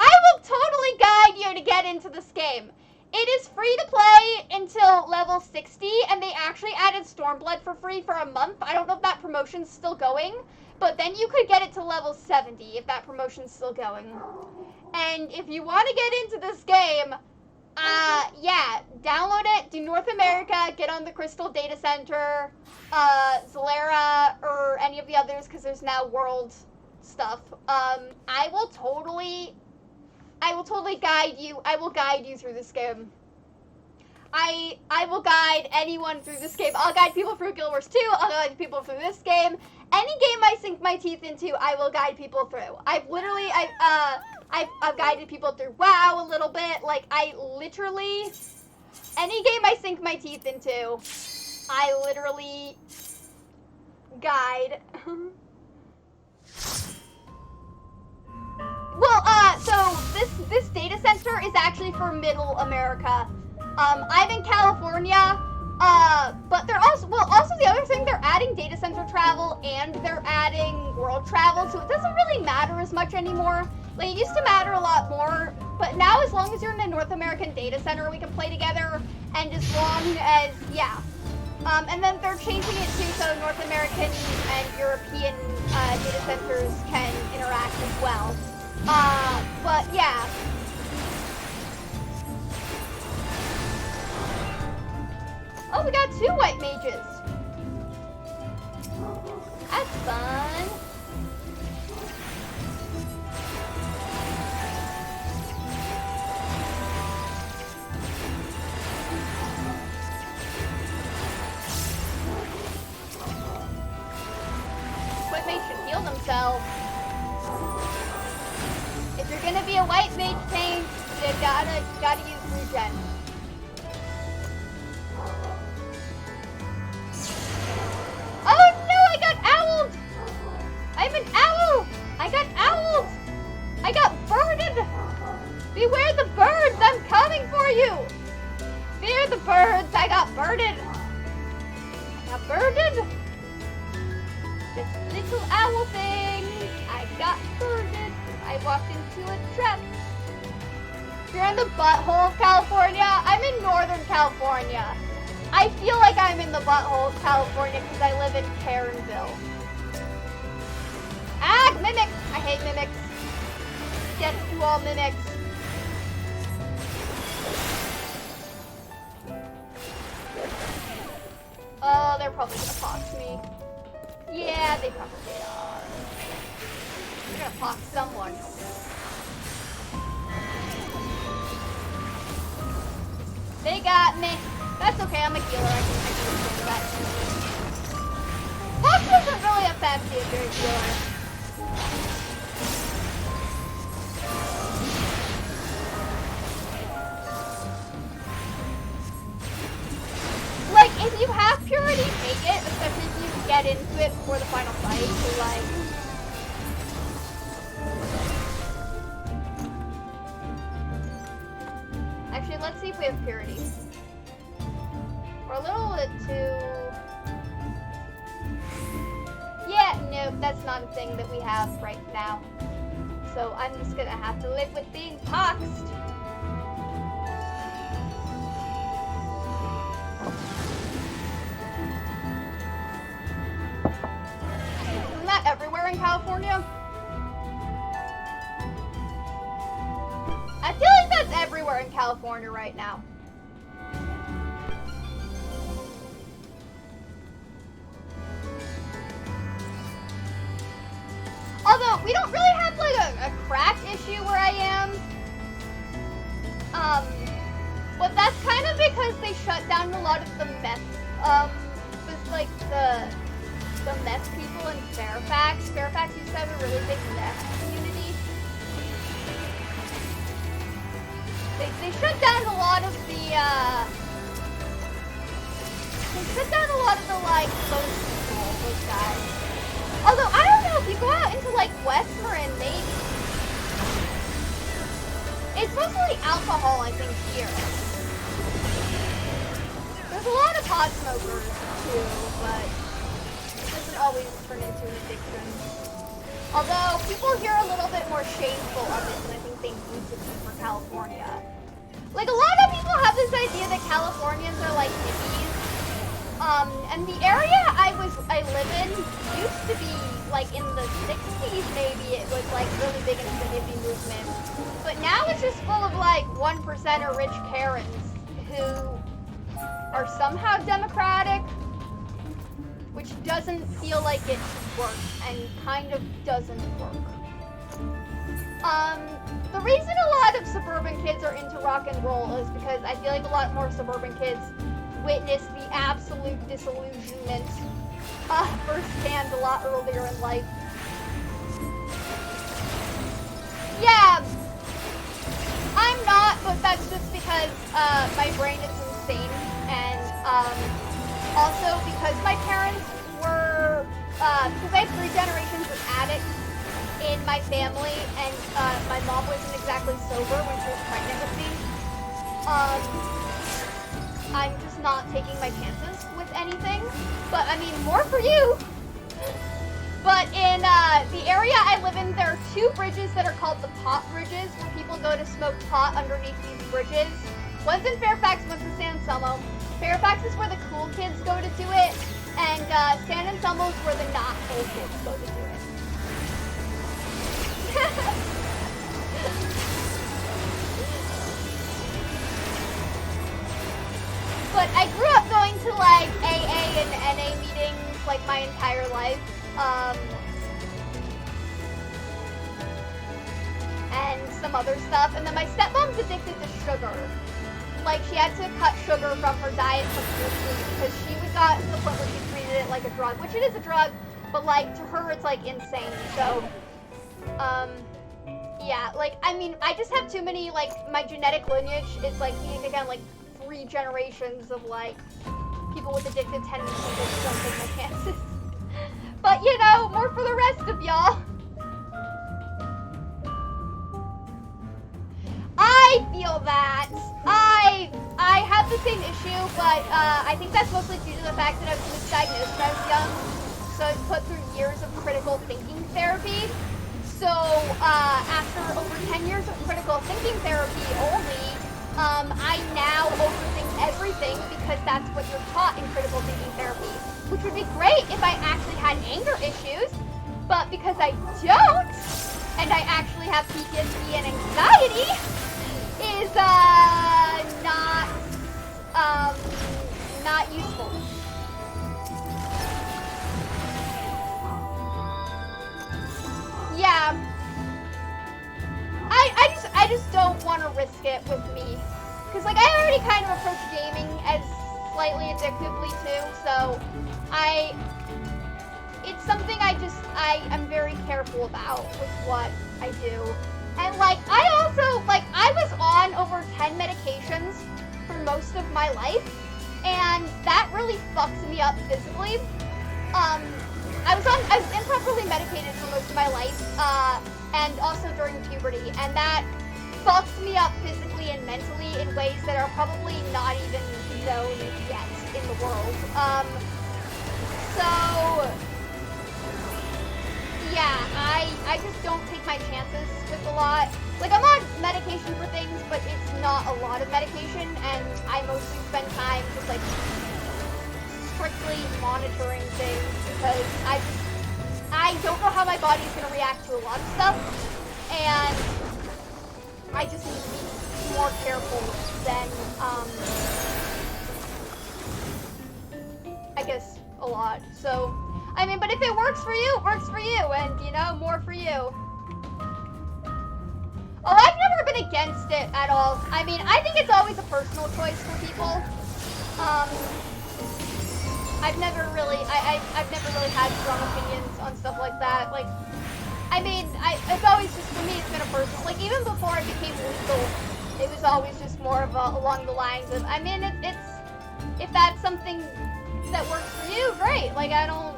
Speaker 1: will totally guide you to get into this game. It is free to play until level 60, and they actually added Stormblood for free for a month. I don't know if that promotion's still going, but then you could get it to level 70 if that promotion's still going. And if you want to get into this game, yeah, download it, do North America, get on the Crystal Data Center, Zalera, or any of the others, because there's now world stuff. I will totally guide you. I will guide you through this game. I will guide anyone through this game. I'll guide people through Guild Wars 2. I'll guide people through this game. Any game I sink my teeth into, I will guide people through. I've guided people through WoW a little bit. Like, I literally, any game I sink my teeth into, I literally guide. Well, so this data center is actually for Middle America. I'm in California, but they're also the other thing, they're adding data center travel and they're adding world travel, so it doesn't really matter as much anymore. Like, it used to matter a lot more, but now as long as you're in a North American data center, we can play together, and as long as, yeah. And then they're changing it too, so North American and European data centers can interact as well. But yeah. Oh, we got 2 white mages. That's fun. a white mage paint. You gotta use regen. Oh no, I got owled! I'm an owl! I got owled! I got birded! Beware the birds, I'm coming for you! Fear the birds, I got birded! I got birded! This little owl thing, I got birded. I walked into a trap. You're in the butthole of California? I'm in Northern California. I feel like I'm in the butthole of California because I live in Caronville. Ah, mimics! I hate mimics. Death to all mimics. Oh, they're probably gonna fox me. Yeah, they probably are. They're gonna fox someone. They got me. That's okay, I'm a healer. I can handle that. Fox doesn't really affect me if you're a healer. Like, if you have purity, take it, especially if you get into it before the final fight, so like... Actually, let's see if we have purity. We're a little bit too... Yeah, nope, that's not a thing that we have right now. So I'm just gonna have to live with being poxed. Isn't that everywhere in California? I feel like that's everywhere in California right now. Although, we don't really have like a crack issue where I am. But that's kind of because they shut down a lot of the meth, with like the meth people in Fairfax. Fairfax used to have a really big meth community. They shut down a lot of the, like, those people, those guys. Although, I don't know, if you go out into, like, West Marin, maybe. It's mostly alcohol, I think, here. There's a lot of pot smokers, too, but it doesn't always turn into an addiction. Although, people here are a little bit more shameful of it than I think they need to be for California. Like, a lot of people have this idea that Californians are like hippies. And the area I live in used to be, like, in the 60s maybe, it was, like, really big into the hippie movement. But now it's just full of, like, 1% rich Karens who are somehow democratic, which doesn't feel like it should work, and kind of doesn't work. The reason a lot of suburban kids are into rock and roll is because I feel like a lot more suburban kids witness the absolute disillusionment firsthand a lot earlier in life. Yeah, I'm not, but that's just because my brain is insane, and also because my parents were, because I have 3 generations of addicts in my family, and my mom wasn't exactly sober when she was pregnant with me. I'm just not taking my chances with anything. But I mean, more for you. But in the area I live in, there are 2 bridges that are called the pot bridges, where people go to smoke pot underneath these bridges. One's in Fairfax, one's in San Anselmo. Fairfax is where the cool kids go to do it, and San Anselmo is where the not cool kids go to do it. But I grew up going to like AA and NA meetings like my entire life. And some other stuff. And then my stepmom's addicted to sugar. Like, she had to cut sugar from her diet completely because she got to the point where she treated it like a drug, which it is a drug, but like to her it's like insane. So, Yeah, like, I mean, I just have too many, like, my genetic lineage is, like, again, like, 3 generations of, like, people with addictive tendencies. I just don't take my chances. But, you know, more for the rest of y'all. I feel that. I have the same issue, but I think that's mostly due to the fact that I was misdiagnosed when I was young. So I was put through years of critical thinking therapy. So after over 10 years of critical thinking therapy only, I now overthink everything because that's what you're taught in critical thinking therapy. Which would be great if I actually had anger issues, but because I don't, and I actually have PTSD and anxiety, is not useful. Yeah. I just don't want to risk it with me. Cause like I already kind of approach gaming as slightly addictively too, so it's something I'm very careful about with what I do. And like I also I was on over 10 medications for most of my life, and that really fucks me up physically. I was improperly medicated for most of my life, and also during puberty, and that fucks me up physically and mentally in ways that are probably not even known yet in the world. So yeah, I just don't take my chances with a lot. Like, I'm on medication for things, but it's not a lot of medication, and I mostly spend time just, like, strictly monitoring things, because I don't know how my body's gonna react to a lot of stuff, and I just need to be more careful than, I guess, a lot. So, I mean, but if it works for you, it works for you, and, you know, more for you. Oh, I've never been against it at all. I mean, I think it's always a personal choice for people. I've never really had strong opinions on stuff like that. Like, I mean, it's always just, for me, it's been a personal, like, even before it became legal, it was always just more of along the lines of, I mean, it's, if that's something that works for you, great. Like, I don't,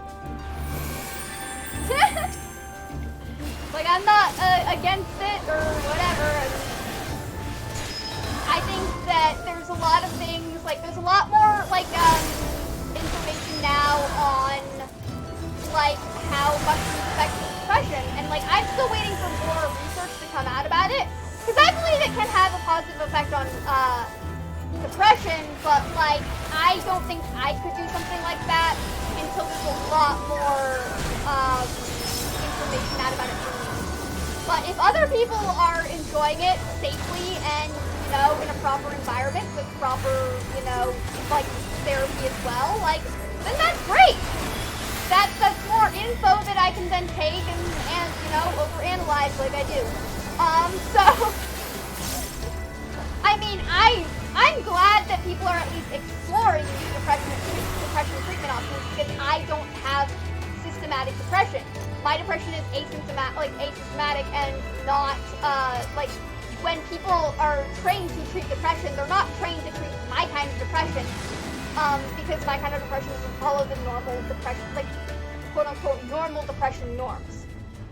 Speaker 1: like, I'm not against it or whatever. I think that there's a lot of things, like, there's a lot more, like, information now on, like, how mushrooms affect depression. And, like, I'm still waiting for more research to come out about it. Because I believe it can have a positive effect on, depression, but, like, I don't think I could do something like that until there's a lot more, information out about it for me. But if other people are enjoying it safely and, you know, in a proper environment with proper, you know, like, therapy as well, like, then that's great. That's more info that I can then take and you know, overanalyze like I do. So, I mean, I'm glad that people are at least exploring new depression treatment options, because I don't have systematic depression. My depression is asymptomatic and not, like, when people are trained to treat depression, they're not trained to treat my kind of depression, because my kind of depression doesn't follow the normal depression, like, quote-unquote, normal depression norms.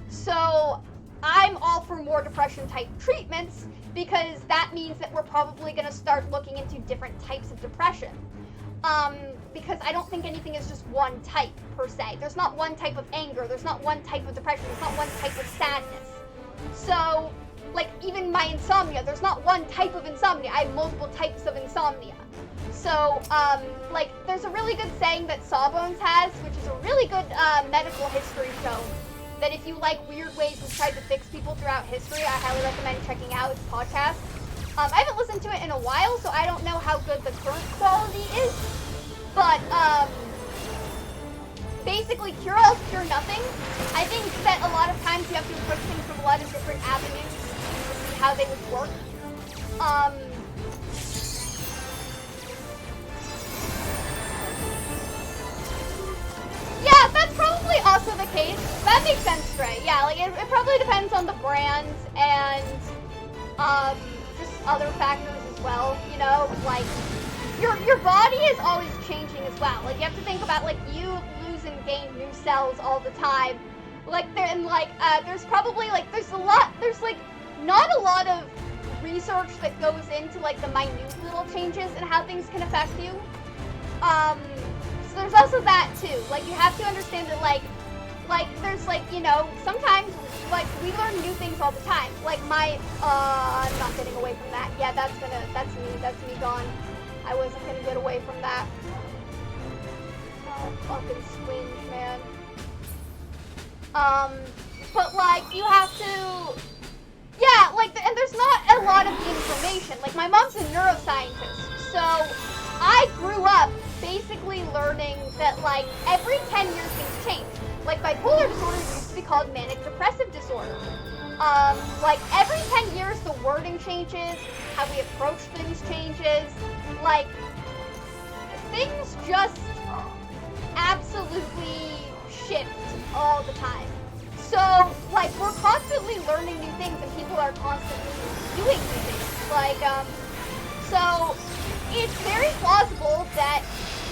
Speaker 1: So, I'm all for more depression-type treatments, because that means that we're probably going to start looking into different types of depression. Because I don't think anything is just one type, per se. There's not one type of anger, there's not one type of depression, there's not one type of sadness. So, like, even my insomnia, there's not one type of insomnia, I have multiple types of insomnia. So, like, there's a really good saying that Sawbones has, which is a really good, medical history show, that if you like weird ways we've tried to fix people throughout history, I highly recommend checking out his podcast. I haven't listened to it in a while, so I don't know how good the current quality is, but, basically, cure all, cure nothing. I think that a lot of times you have to approach things from a lot of different avenues to see how they would work. Yeah, that's probably probably also the case. That makes sense, Stray. Yeah, like it probably depends on the brands and just other factors as well. You know, like your body is always changing as well. Like you have to think about like you lose and gain new cells all the time. Like there's probably like there's like not a lot of research that goes into like the minute little changes and how things can affect you. So there's also that too. Like you have to understand that like there's like, you know, sometimes like we learn new things all the time. Like I'm not getting away from that. Yeah, that's me gone. I wasn't gonna get away from that. Oh, fucking swinge, man. But like you have to, yeah, like, and there's not a lot of information. Like my mom's a neuroscientist, so I grew up basically learning that like every 10 years things change. Like bipolar disorder used to be called manic depressive disorder. Like every 10 years the wording changes, how we approach things changes, like things just absolutely shift all the time. So like we're constantly learning new things and people are constantly doing new things. Like so it's very plausible that,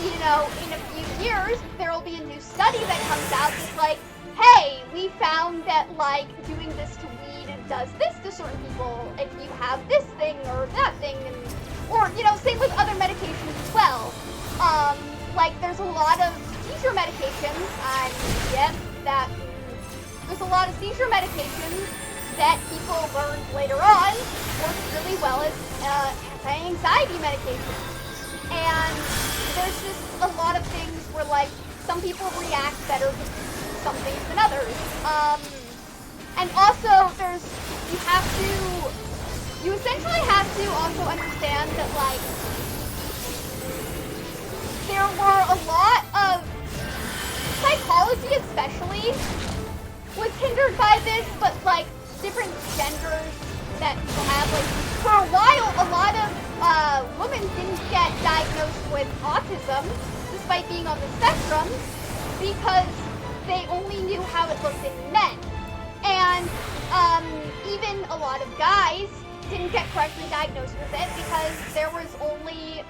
Speaker 1: you know, in a few years there will be a new study that comes out that's like, hey, we found that like doing this to weed does this to certain people if you have this thing or that thing, and or, you know, same with other medications as well. Like there's a lot of seizure medications, yes, that there's a lot of seizure medications that people learned later on work really well as anti-anxiety medications. And there's just a lot of things where like some people react better to some things than others. And also you essentially have to also understand that like there were a lot of psychology especially was hindered by this, but like different genders that people have, like for a while a lot of women didn't get diagnosed with autism despite being on the spectrum because they only knew how it looked in men. And even a lot of guys didn't get correctly diagnosed with it because there was only,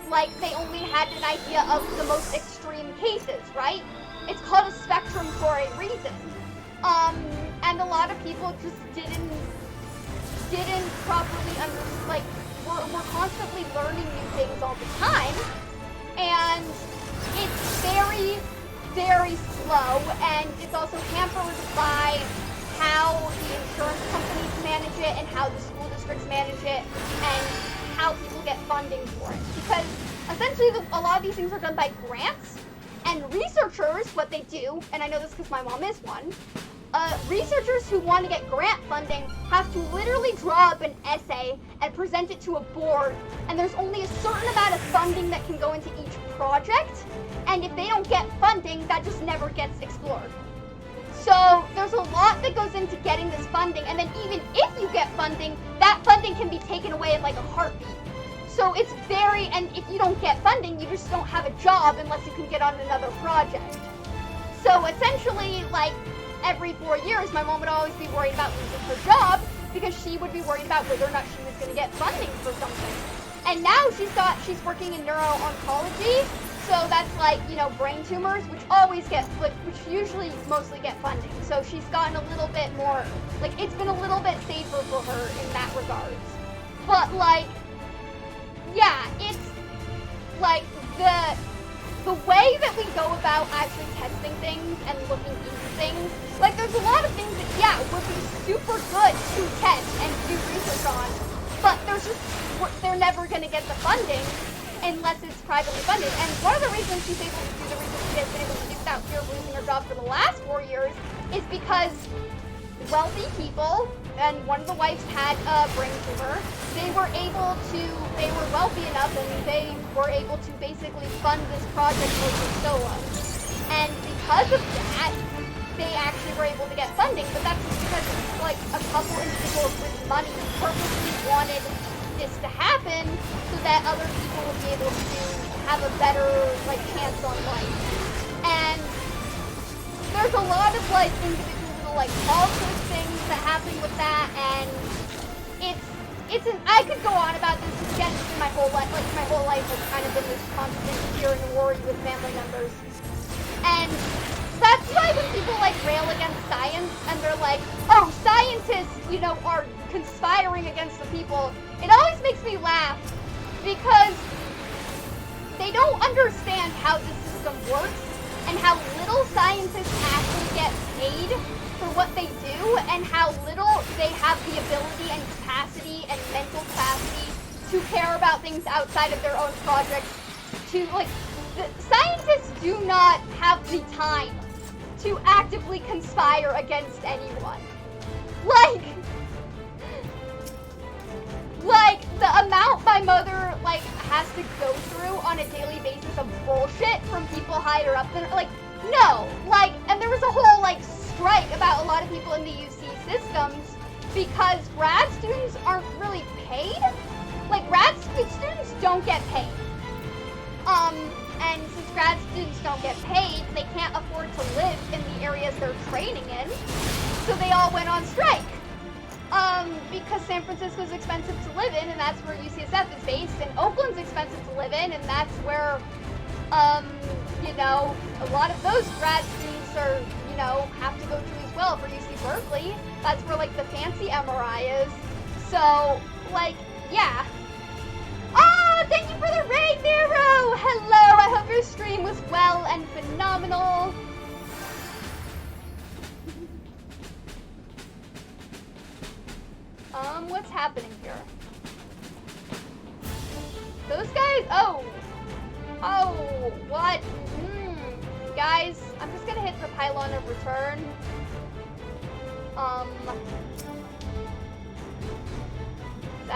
Speaker 1: like, they only had an idea of the most extreme cases, right? It's called a spectrum for a reason. And a lot of people just didn't properly understand, like, we're constantly learning new things all the time, and it's very, very slow, and it's also hampered by how the insurance companies manage it and how the school districts manage it and how people get funding for it. Because essentially a lot of these things are done by grants, and researchers, what they do, and I know this because my mom is one, researchers who want to get grant funding have to literally draw up an essay and present it to a board, and there's only a certain amount of funding that can go into each project, and if they don't get funding, that just never gets explored. So there's a lot that goes into getting this funding, and then even if you get funding, that funding can be taken away in like a heartbeat. So it's very, and if you don't get funding, you just don't have a job unless you can get on another project. So essentially, like, every 4 years, my mom would always be worried about losing her job because she would be worried about whether or not she was going to get funding for something. And now she's working in neuro-oncology, so that's like, you know, brain tumors, which usually mostly get funding. So she's gotten a little bit more, like, it's been a little bit safer for her in that regards. But, like, yeah, it's, like, the way that we go about actually testing things and looking into things, like, there's a lot of things that, yeah, would be super good to test and do research on, but they're never going to get the funding unless it's privately funded. And one of the reasons she's able to do the research she has been able to do without fear of losing her job for the last 4 years is because wealthy people, and one of the wives had a brain tumor, they were wealthy enough and they were able to basically fund this project for her solo. And because of that, they actually were able to get funding, but that's just because like a couple individuals with money purposely wanted this to happen so that other people would be able to have a better like chance on life. And there's a lot of, like, individual, like, politics things that happen with that, and I could go on about this again my whole life. Like, my whole life has kind of been this constant fear and worry with family members. And that's why when people, like, rail against science, and they're like, oh, scientists, you know, are conspiring against the people, it always makes me laugh, because they don't understand how the system works, and how little scientists actually get paid for what they do, and how little they have the ability and capacity and mental capacity to care about things outside of their own projects. To, like, scientists do not have the time to actively conspire against anyone. Like, the amount my mother, like, has to go through on a daily basis of bullshit from people higher up than, like, no. Like, and there was a whole, like, strike about a lot of people in the UC systems because grad students aren't really paid. Like, grad students don't get paid. And since grad students don't get paid, they can't afford to live in the areas they're training in, so they all went on strike. Because San Francisco's expensive to live in, and that's where UCSF is based, and Oakland's expensive to live in, and that's where, you know, a lot of those grad students are, you know, have to go to as well for UC Berkeley. That's where, like, the fancy MRI is. So, like, yeah. Oh, thank you for the raid, Nero! Hello, I hope your stream was well and phenomenal. What's happening here? Those guys, oh, what? Guys, I'm just gonna hit the pylon of return. I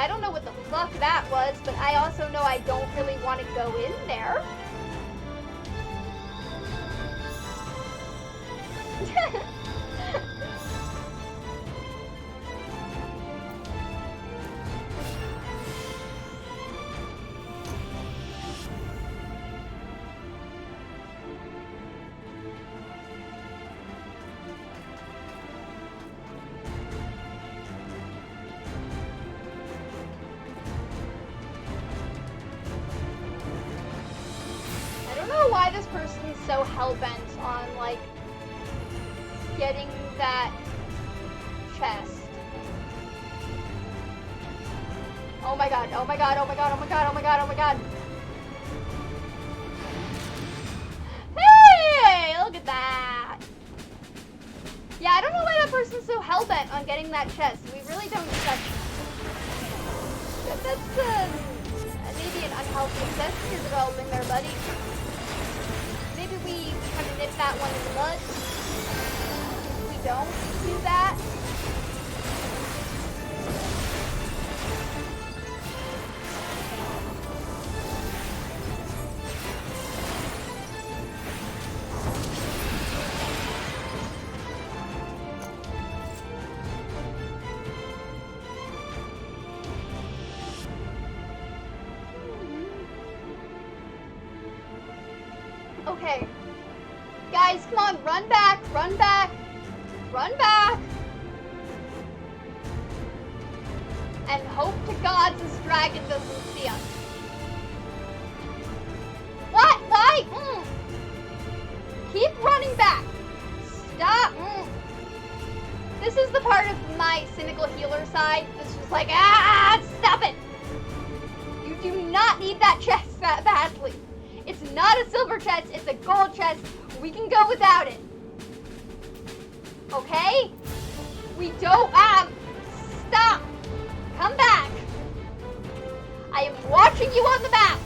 Speaker 1: don't know what the fuck that was, but I also know I don't really want to go in there. Why this person's so hell-bent on, like, getting that chest. Oh my god, oh my god, oh my god, oh my god, oh my god, oh my god. Hey, look at that. Yeah, I don't know why that person's so hell-bent on getting that chest. We really don't need that. That's, maybe an unhealthy obsession you're developing there, buddy. Maybe we kind of nip that one in the bud. We don't do that. Okay. Guys, come on, run back, run back, run back. And hope to God this dragon doesn't see us. What? Why? Keep running back. Stop. This is the part of my cynical healer side that's just like, stop it. You do not need that chest that badly. It's not a silver chest, it's a gold chest. We can go without it. Okay? We don't stop. Come back. I am watching you on the map.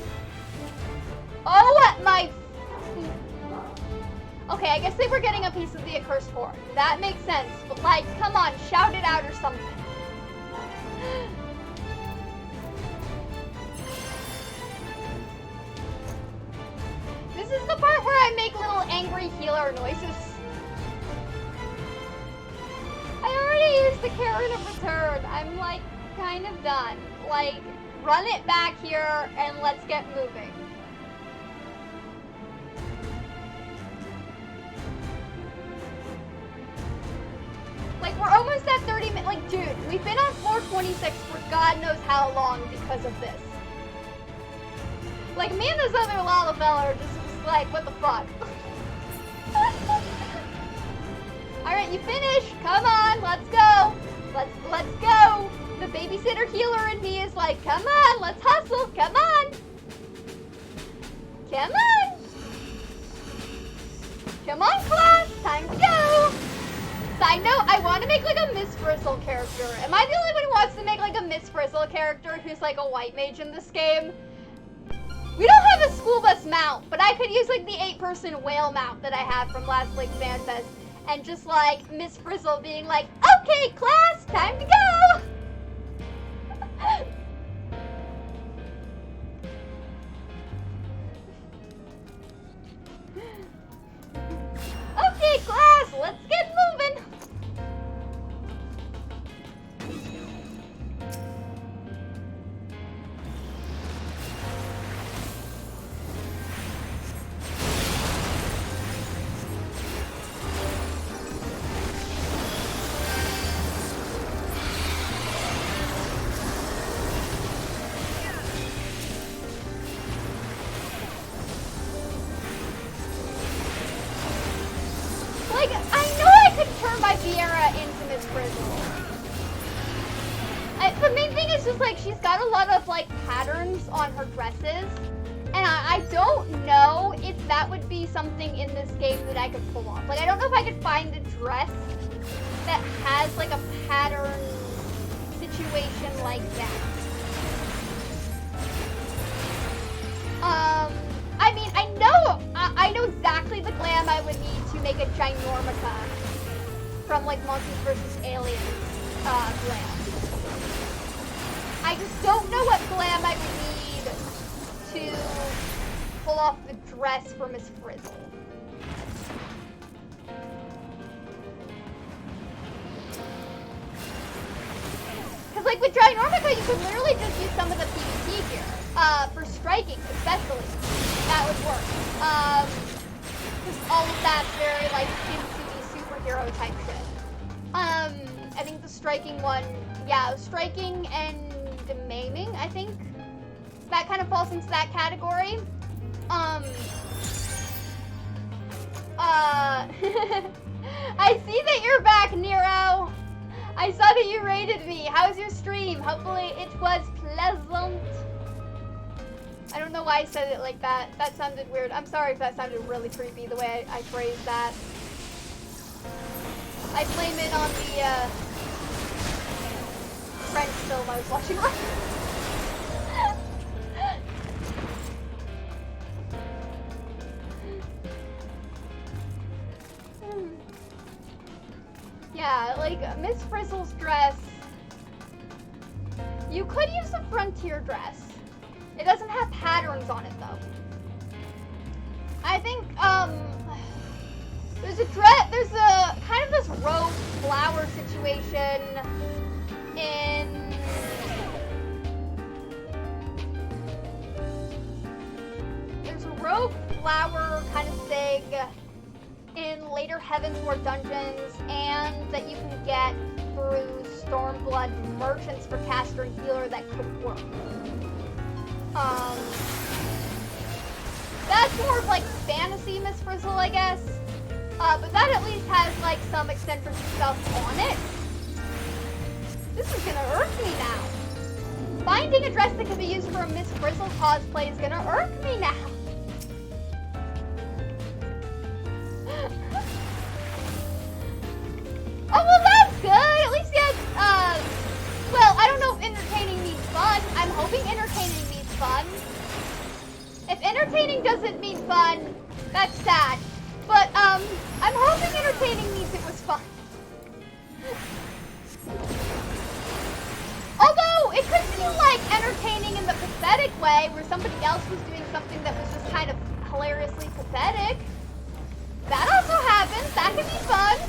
Speaker 1: Oh my. Okay, I guess they were getting a piece of the accursed horde. That makes sense. But, like, come on, shout it out or something. This is the part where I make little angry healer noises. I already used the Karen of Return. I'm, like, kind of done. Like, run it back here and let's get moving. we're almost at 30 minutes. Like, dude, we've been on floor 26 for God knows how long because of this. Like, me and this other Lala fella are just like, what the fuck? Alright, you finished. Come on, let's go. Let's go. The babysitter healer in me is like, come on, let's hustle. Come on. Come on. Come on, class. Time to go. Side note, I want to make like a Miss Frizzle character. Am I the only one who wants to make like a Miss Frizzle character who's like a white mage in this game? We don't have a school bus mount, but I could use like the 8-person whale mount that I have from last Lake Fan Fest, and just like Miss Frizzle being like, okay class, time to go! Okay class, let's get moving! Like, I know I could turn my Viera into Miss Frizzle. The main thing is just like, she's got a lot of like patterns on her dresses. And I don't know if that would be something in this game that I could pull off. Like, I don't know if I could find a dress that has like a pattern situation like that. I mean, I know exactly the glam I would need to make a Ginormica from like Monsters vs. Aliens glam. I just don't know what glam I would need to pull off the dress for Miss Frizzle. Because like with Ginormica, you could literally just use some of the PvP gear. For striking, especially. That would work. Because all of that's very, like, skin-suity superhero type shit. I think the striking one, yeah, striking and maiming, I think. That kind of falls into that category. I see that you're back, Nero. I saw that you rated me. How's your stream? Hopefully it was pleasant. I don't know why I said it like that. That sounded weird. I'm sorry if that sounded really creepy, the way I phrased that. I blame it on the, French film I was watching. Yeah, like, Miss Frizzle's dress. You could use a frontier dress. It doesn't have patterns on it, though. I think, there's a kind of this rogue flower situation in... There's a rogue flower kind of thing in later Heavensward dungeons, and that you can get through Stormblood merchants for caster and healer that could work. That's more of like fantasy Miss Frizzle, I guess. But that at least has like some eccentric stuff on it. This is gonna irk me now. Finding a dress that can be used for a Miss Frizzle cosplay is gonna irk me now. Oh, well, that's good. At least he has, well, I don't know if entertaining means fun. I'm hoping entertaining means fun. If entertaining doesn't mean fun, that's sad. But, I'm hoping entertaining means it was fun. Although, it could be, like, entertaining in the pathetic way, where somebody else was doing something that was just kind of hilariously pathetic. That also happens. That can be fun.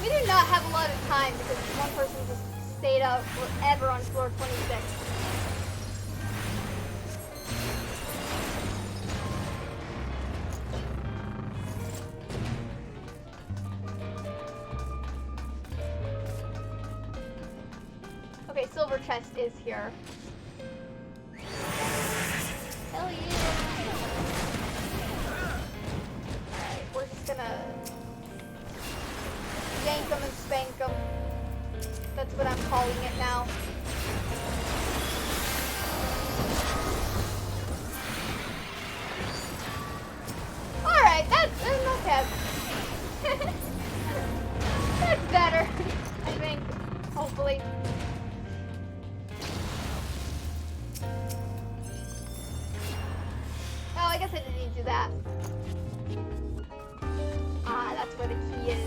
Speaker 1: We do not have a lot of time because one person just stayed up forever on floor 26. silver chest is here. Hell yeah. Alright, we're just gonna yank them and spank them. That's what I'm calling it now. Alright, that's okay. That's better, I think. Hopefully. Oh, I guess I didn't need to do that. Ah, that's where the key is.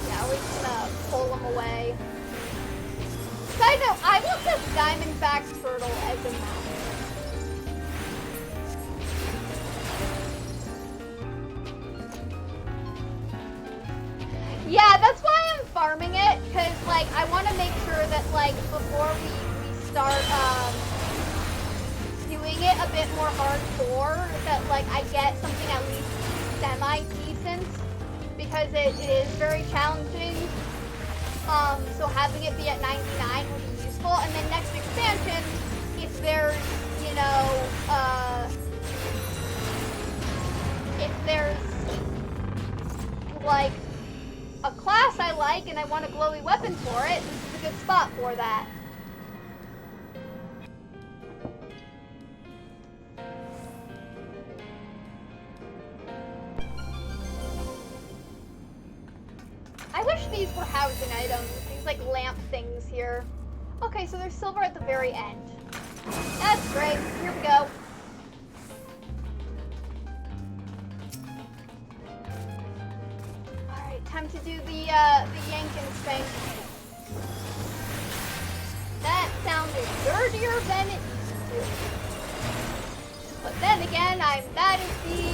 Speaker 1: Yeah, we're just gonna pull them away. Side note, I want this diamondback turtle as a mount. Yeah, that's why I'm farming it, because, like, I want to make sure that, like, before we start, doing it a bit more hardcore, that, like, I get something at least semi-decent, because it is very challenging. So having it be at 99 would be useful, and then next expansion, if there's, you know, if there's, like, a class I like and I want a glowy weapon for it, this is a good spot for that. I wish these were housing items, these like lamp things here. Okay, so there's silver at the very end. That's great, here we go. Time to do the yank and spank. That sounded dirtier than it used to. But then again, I'm that is the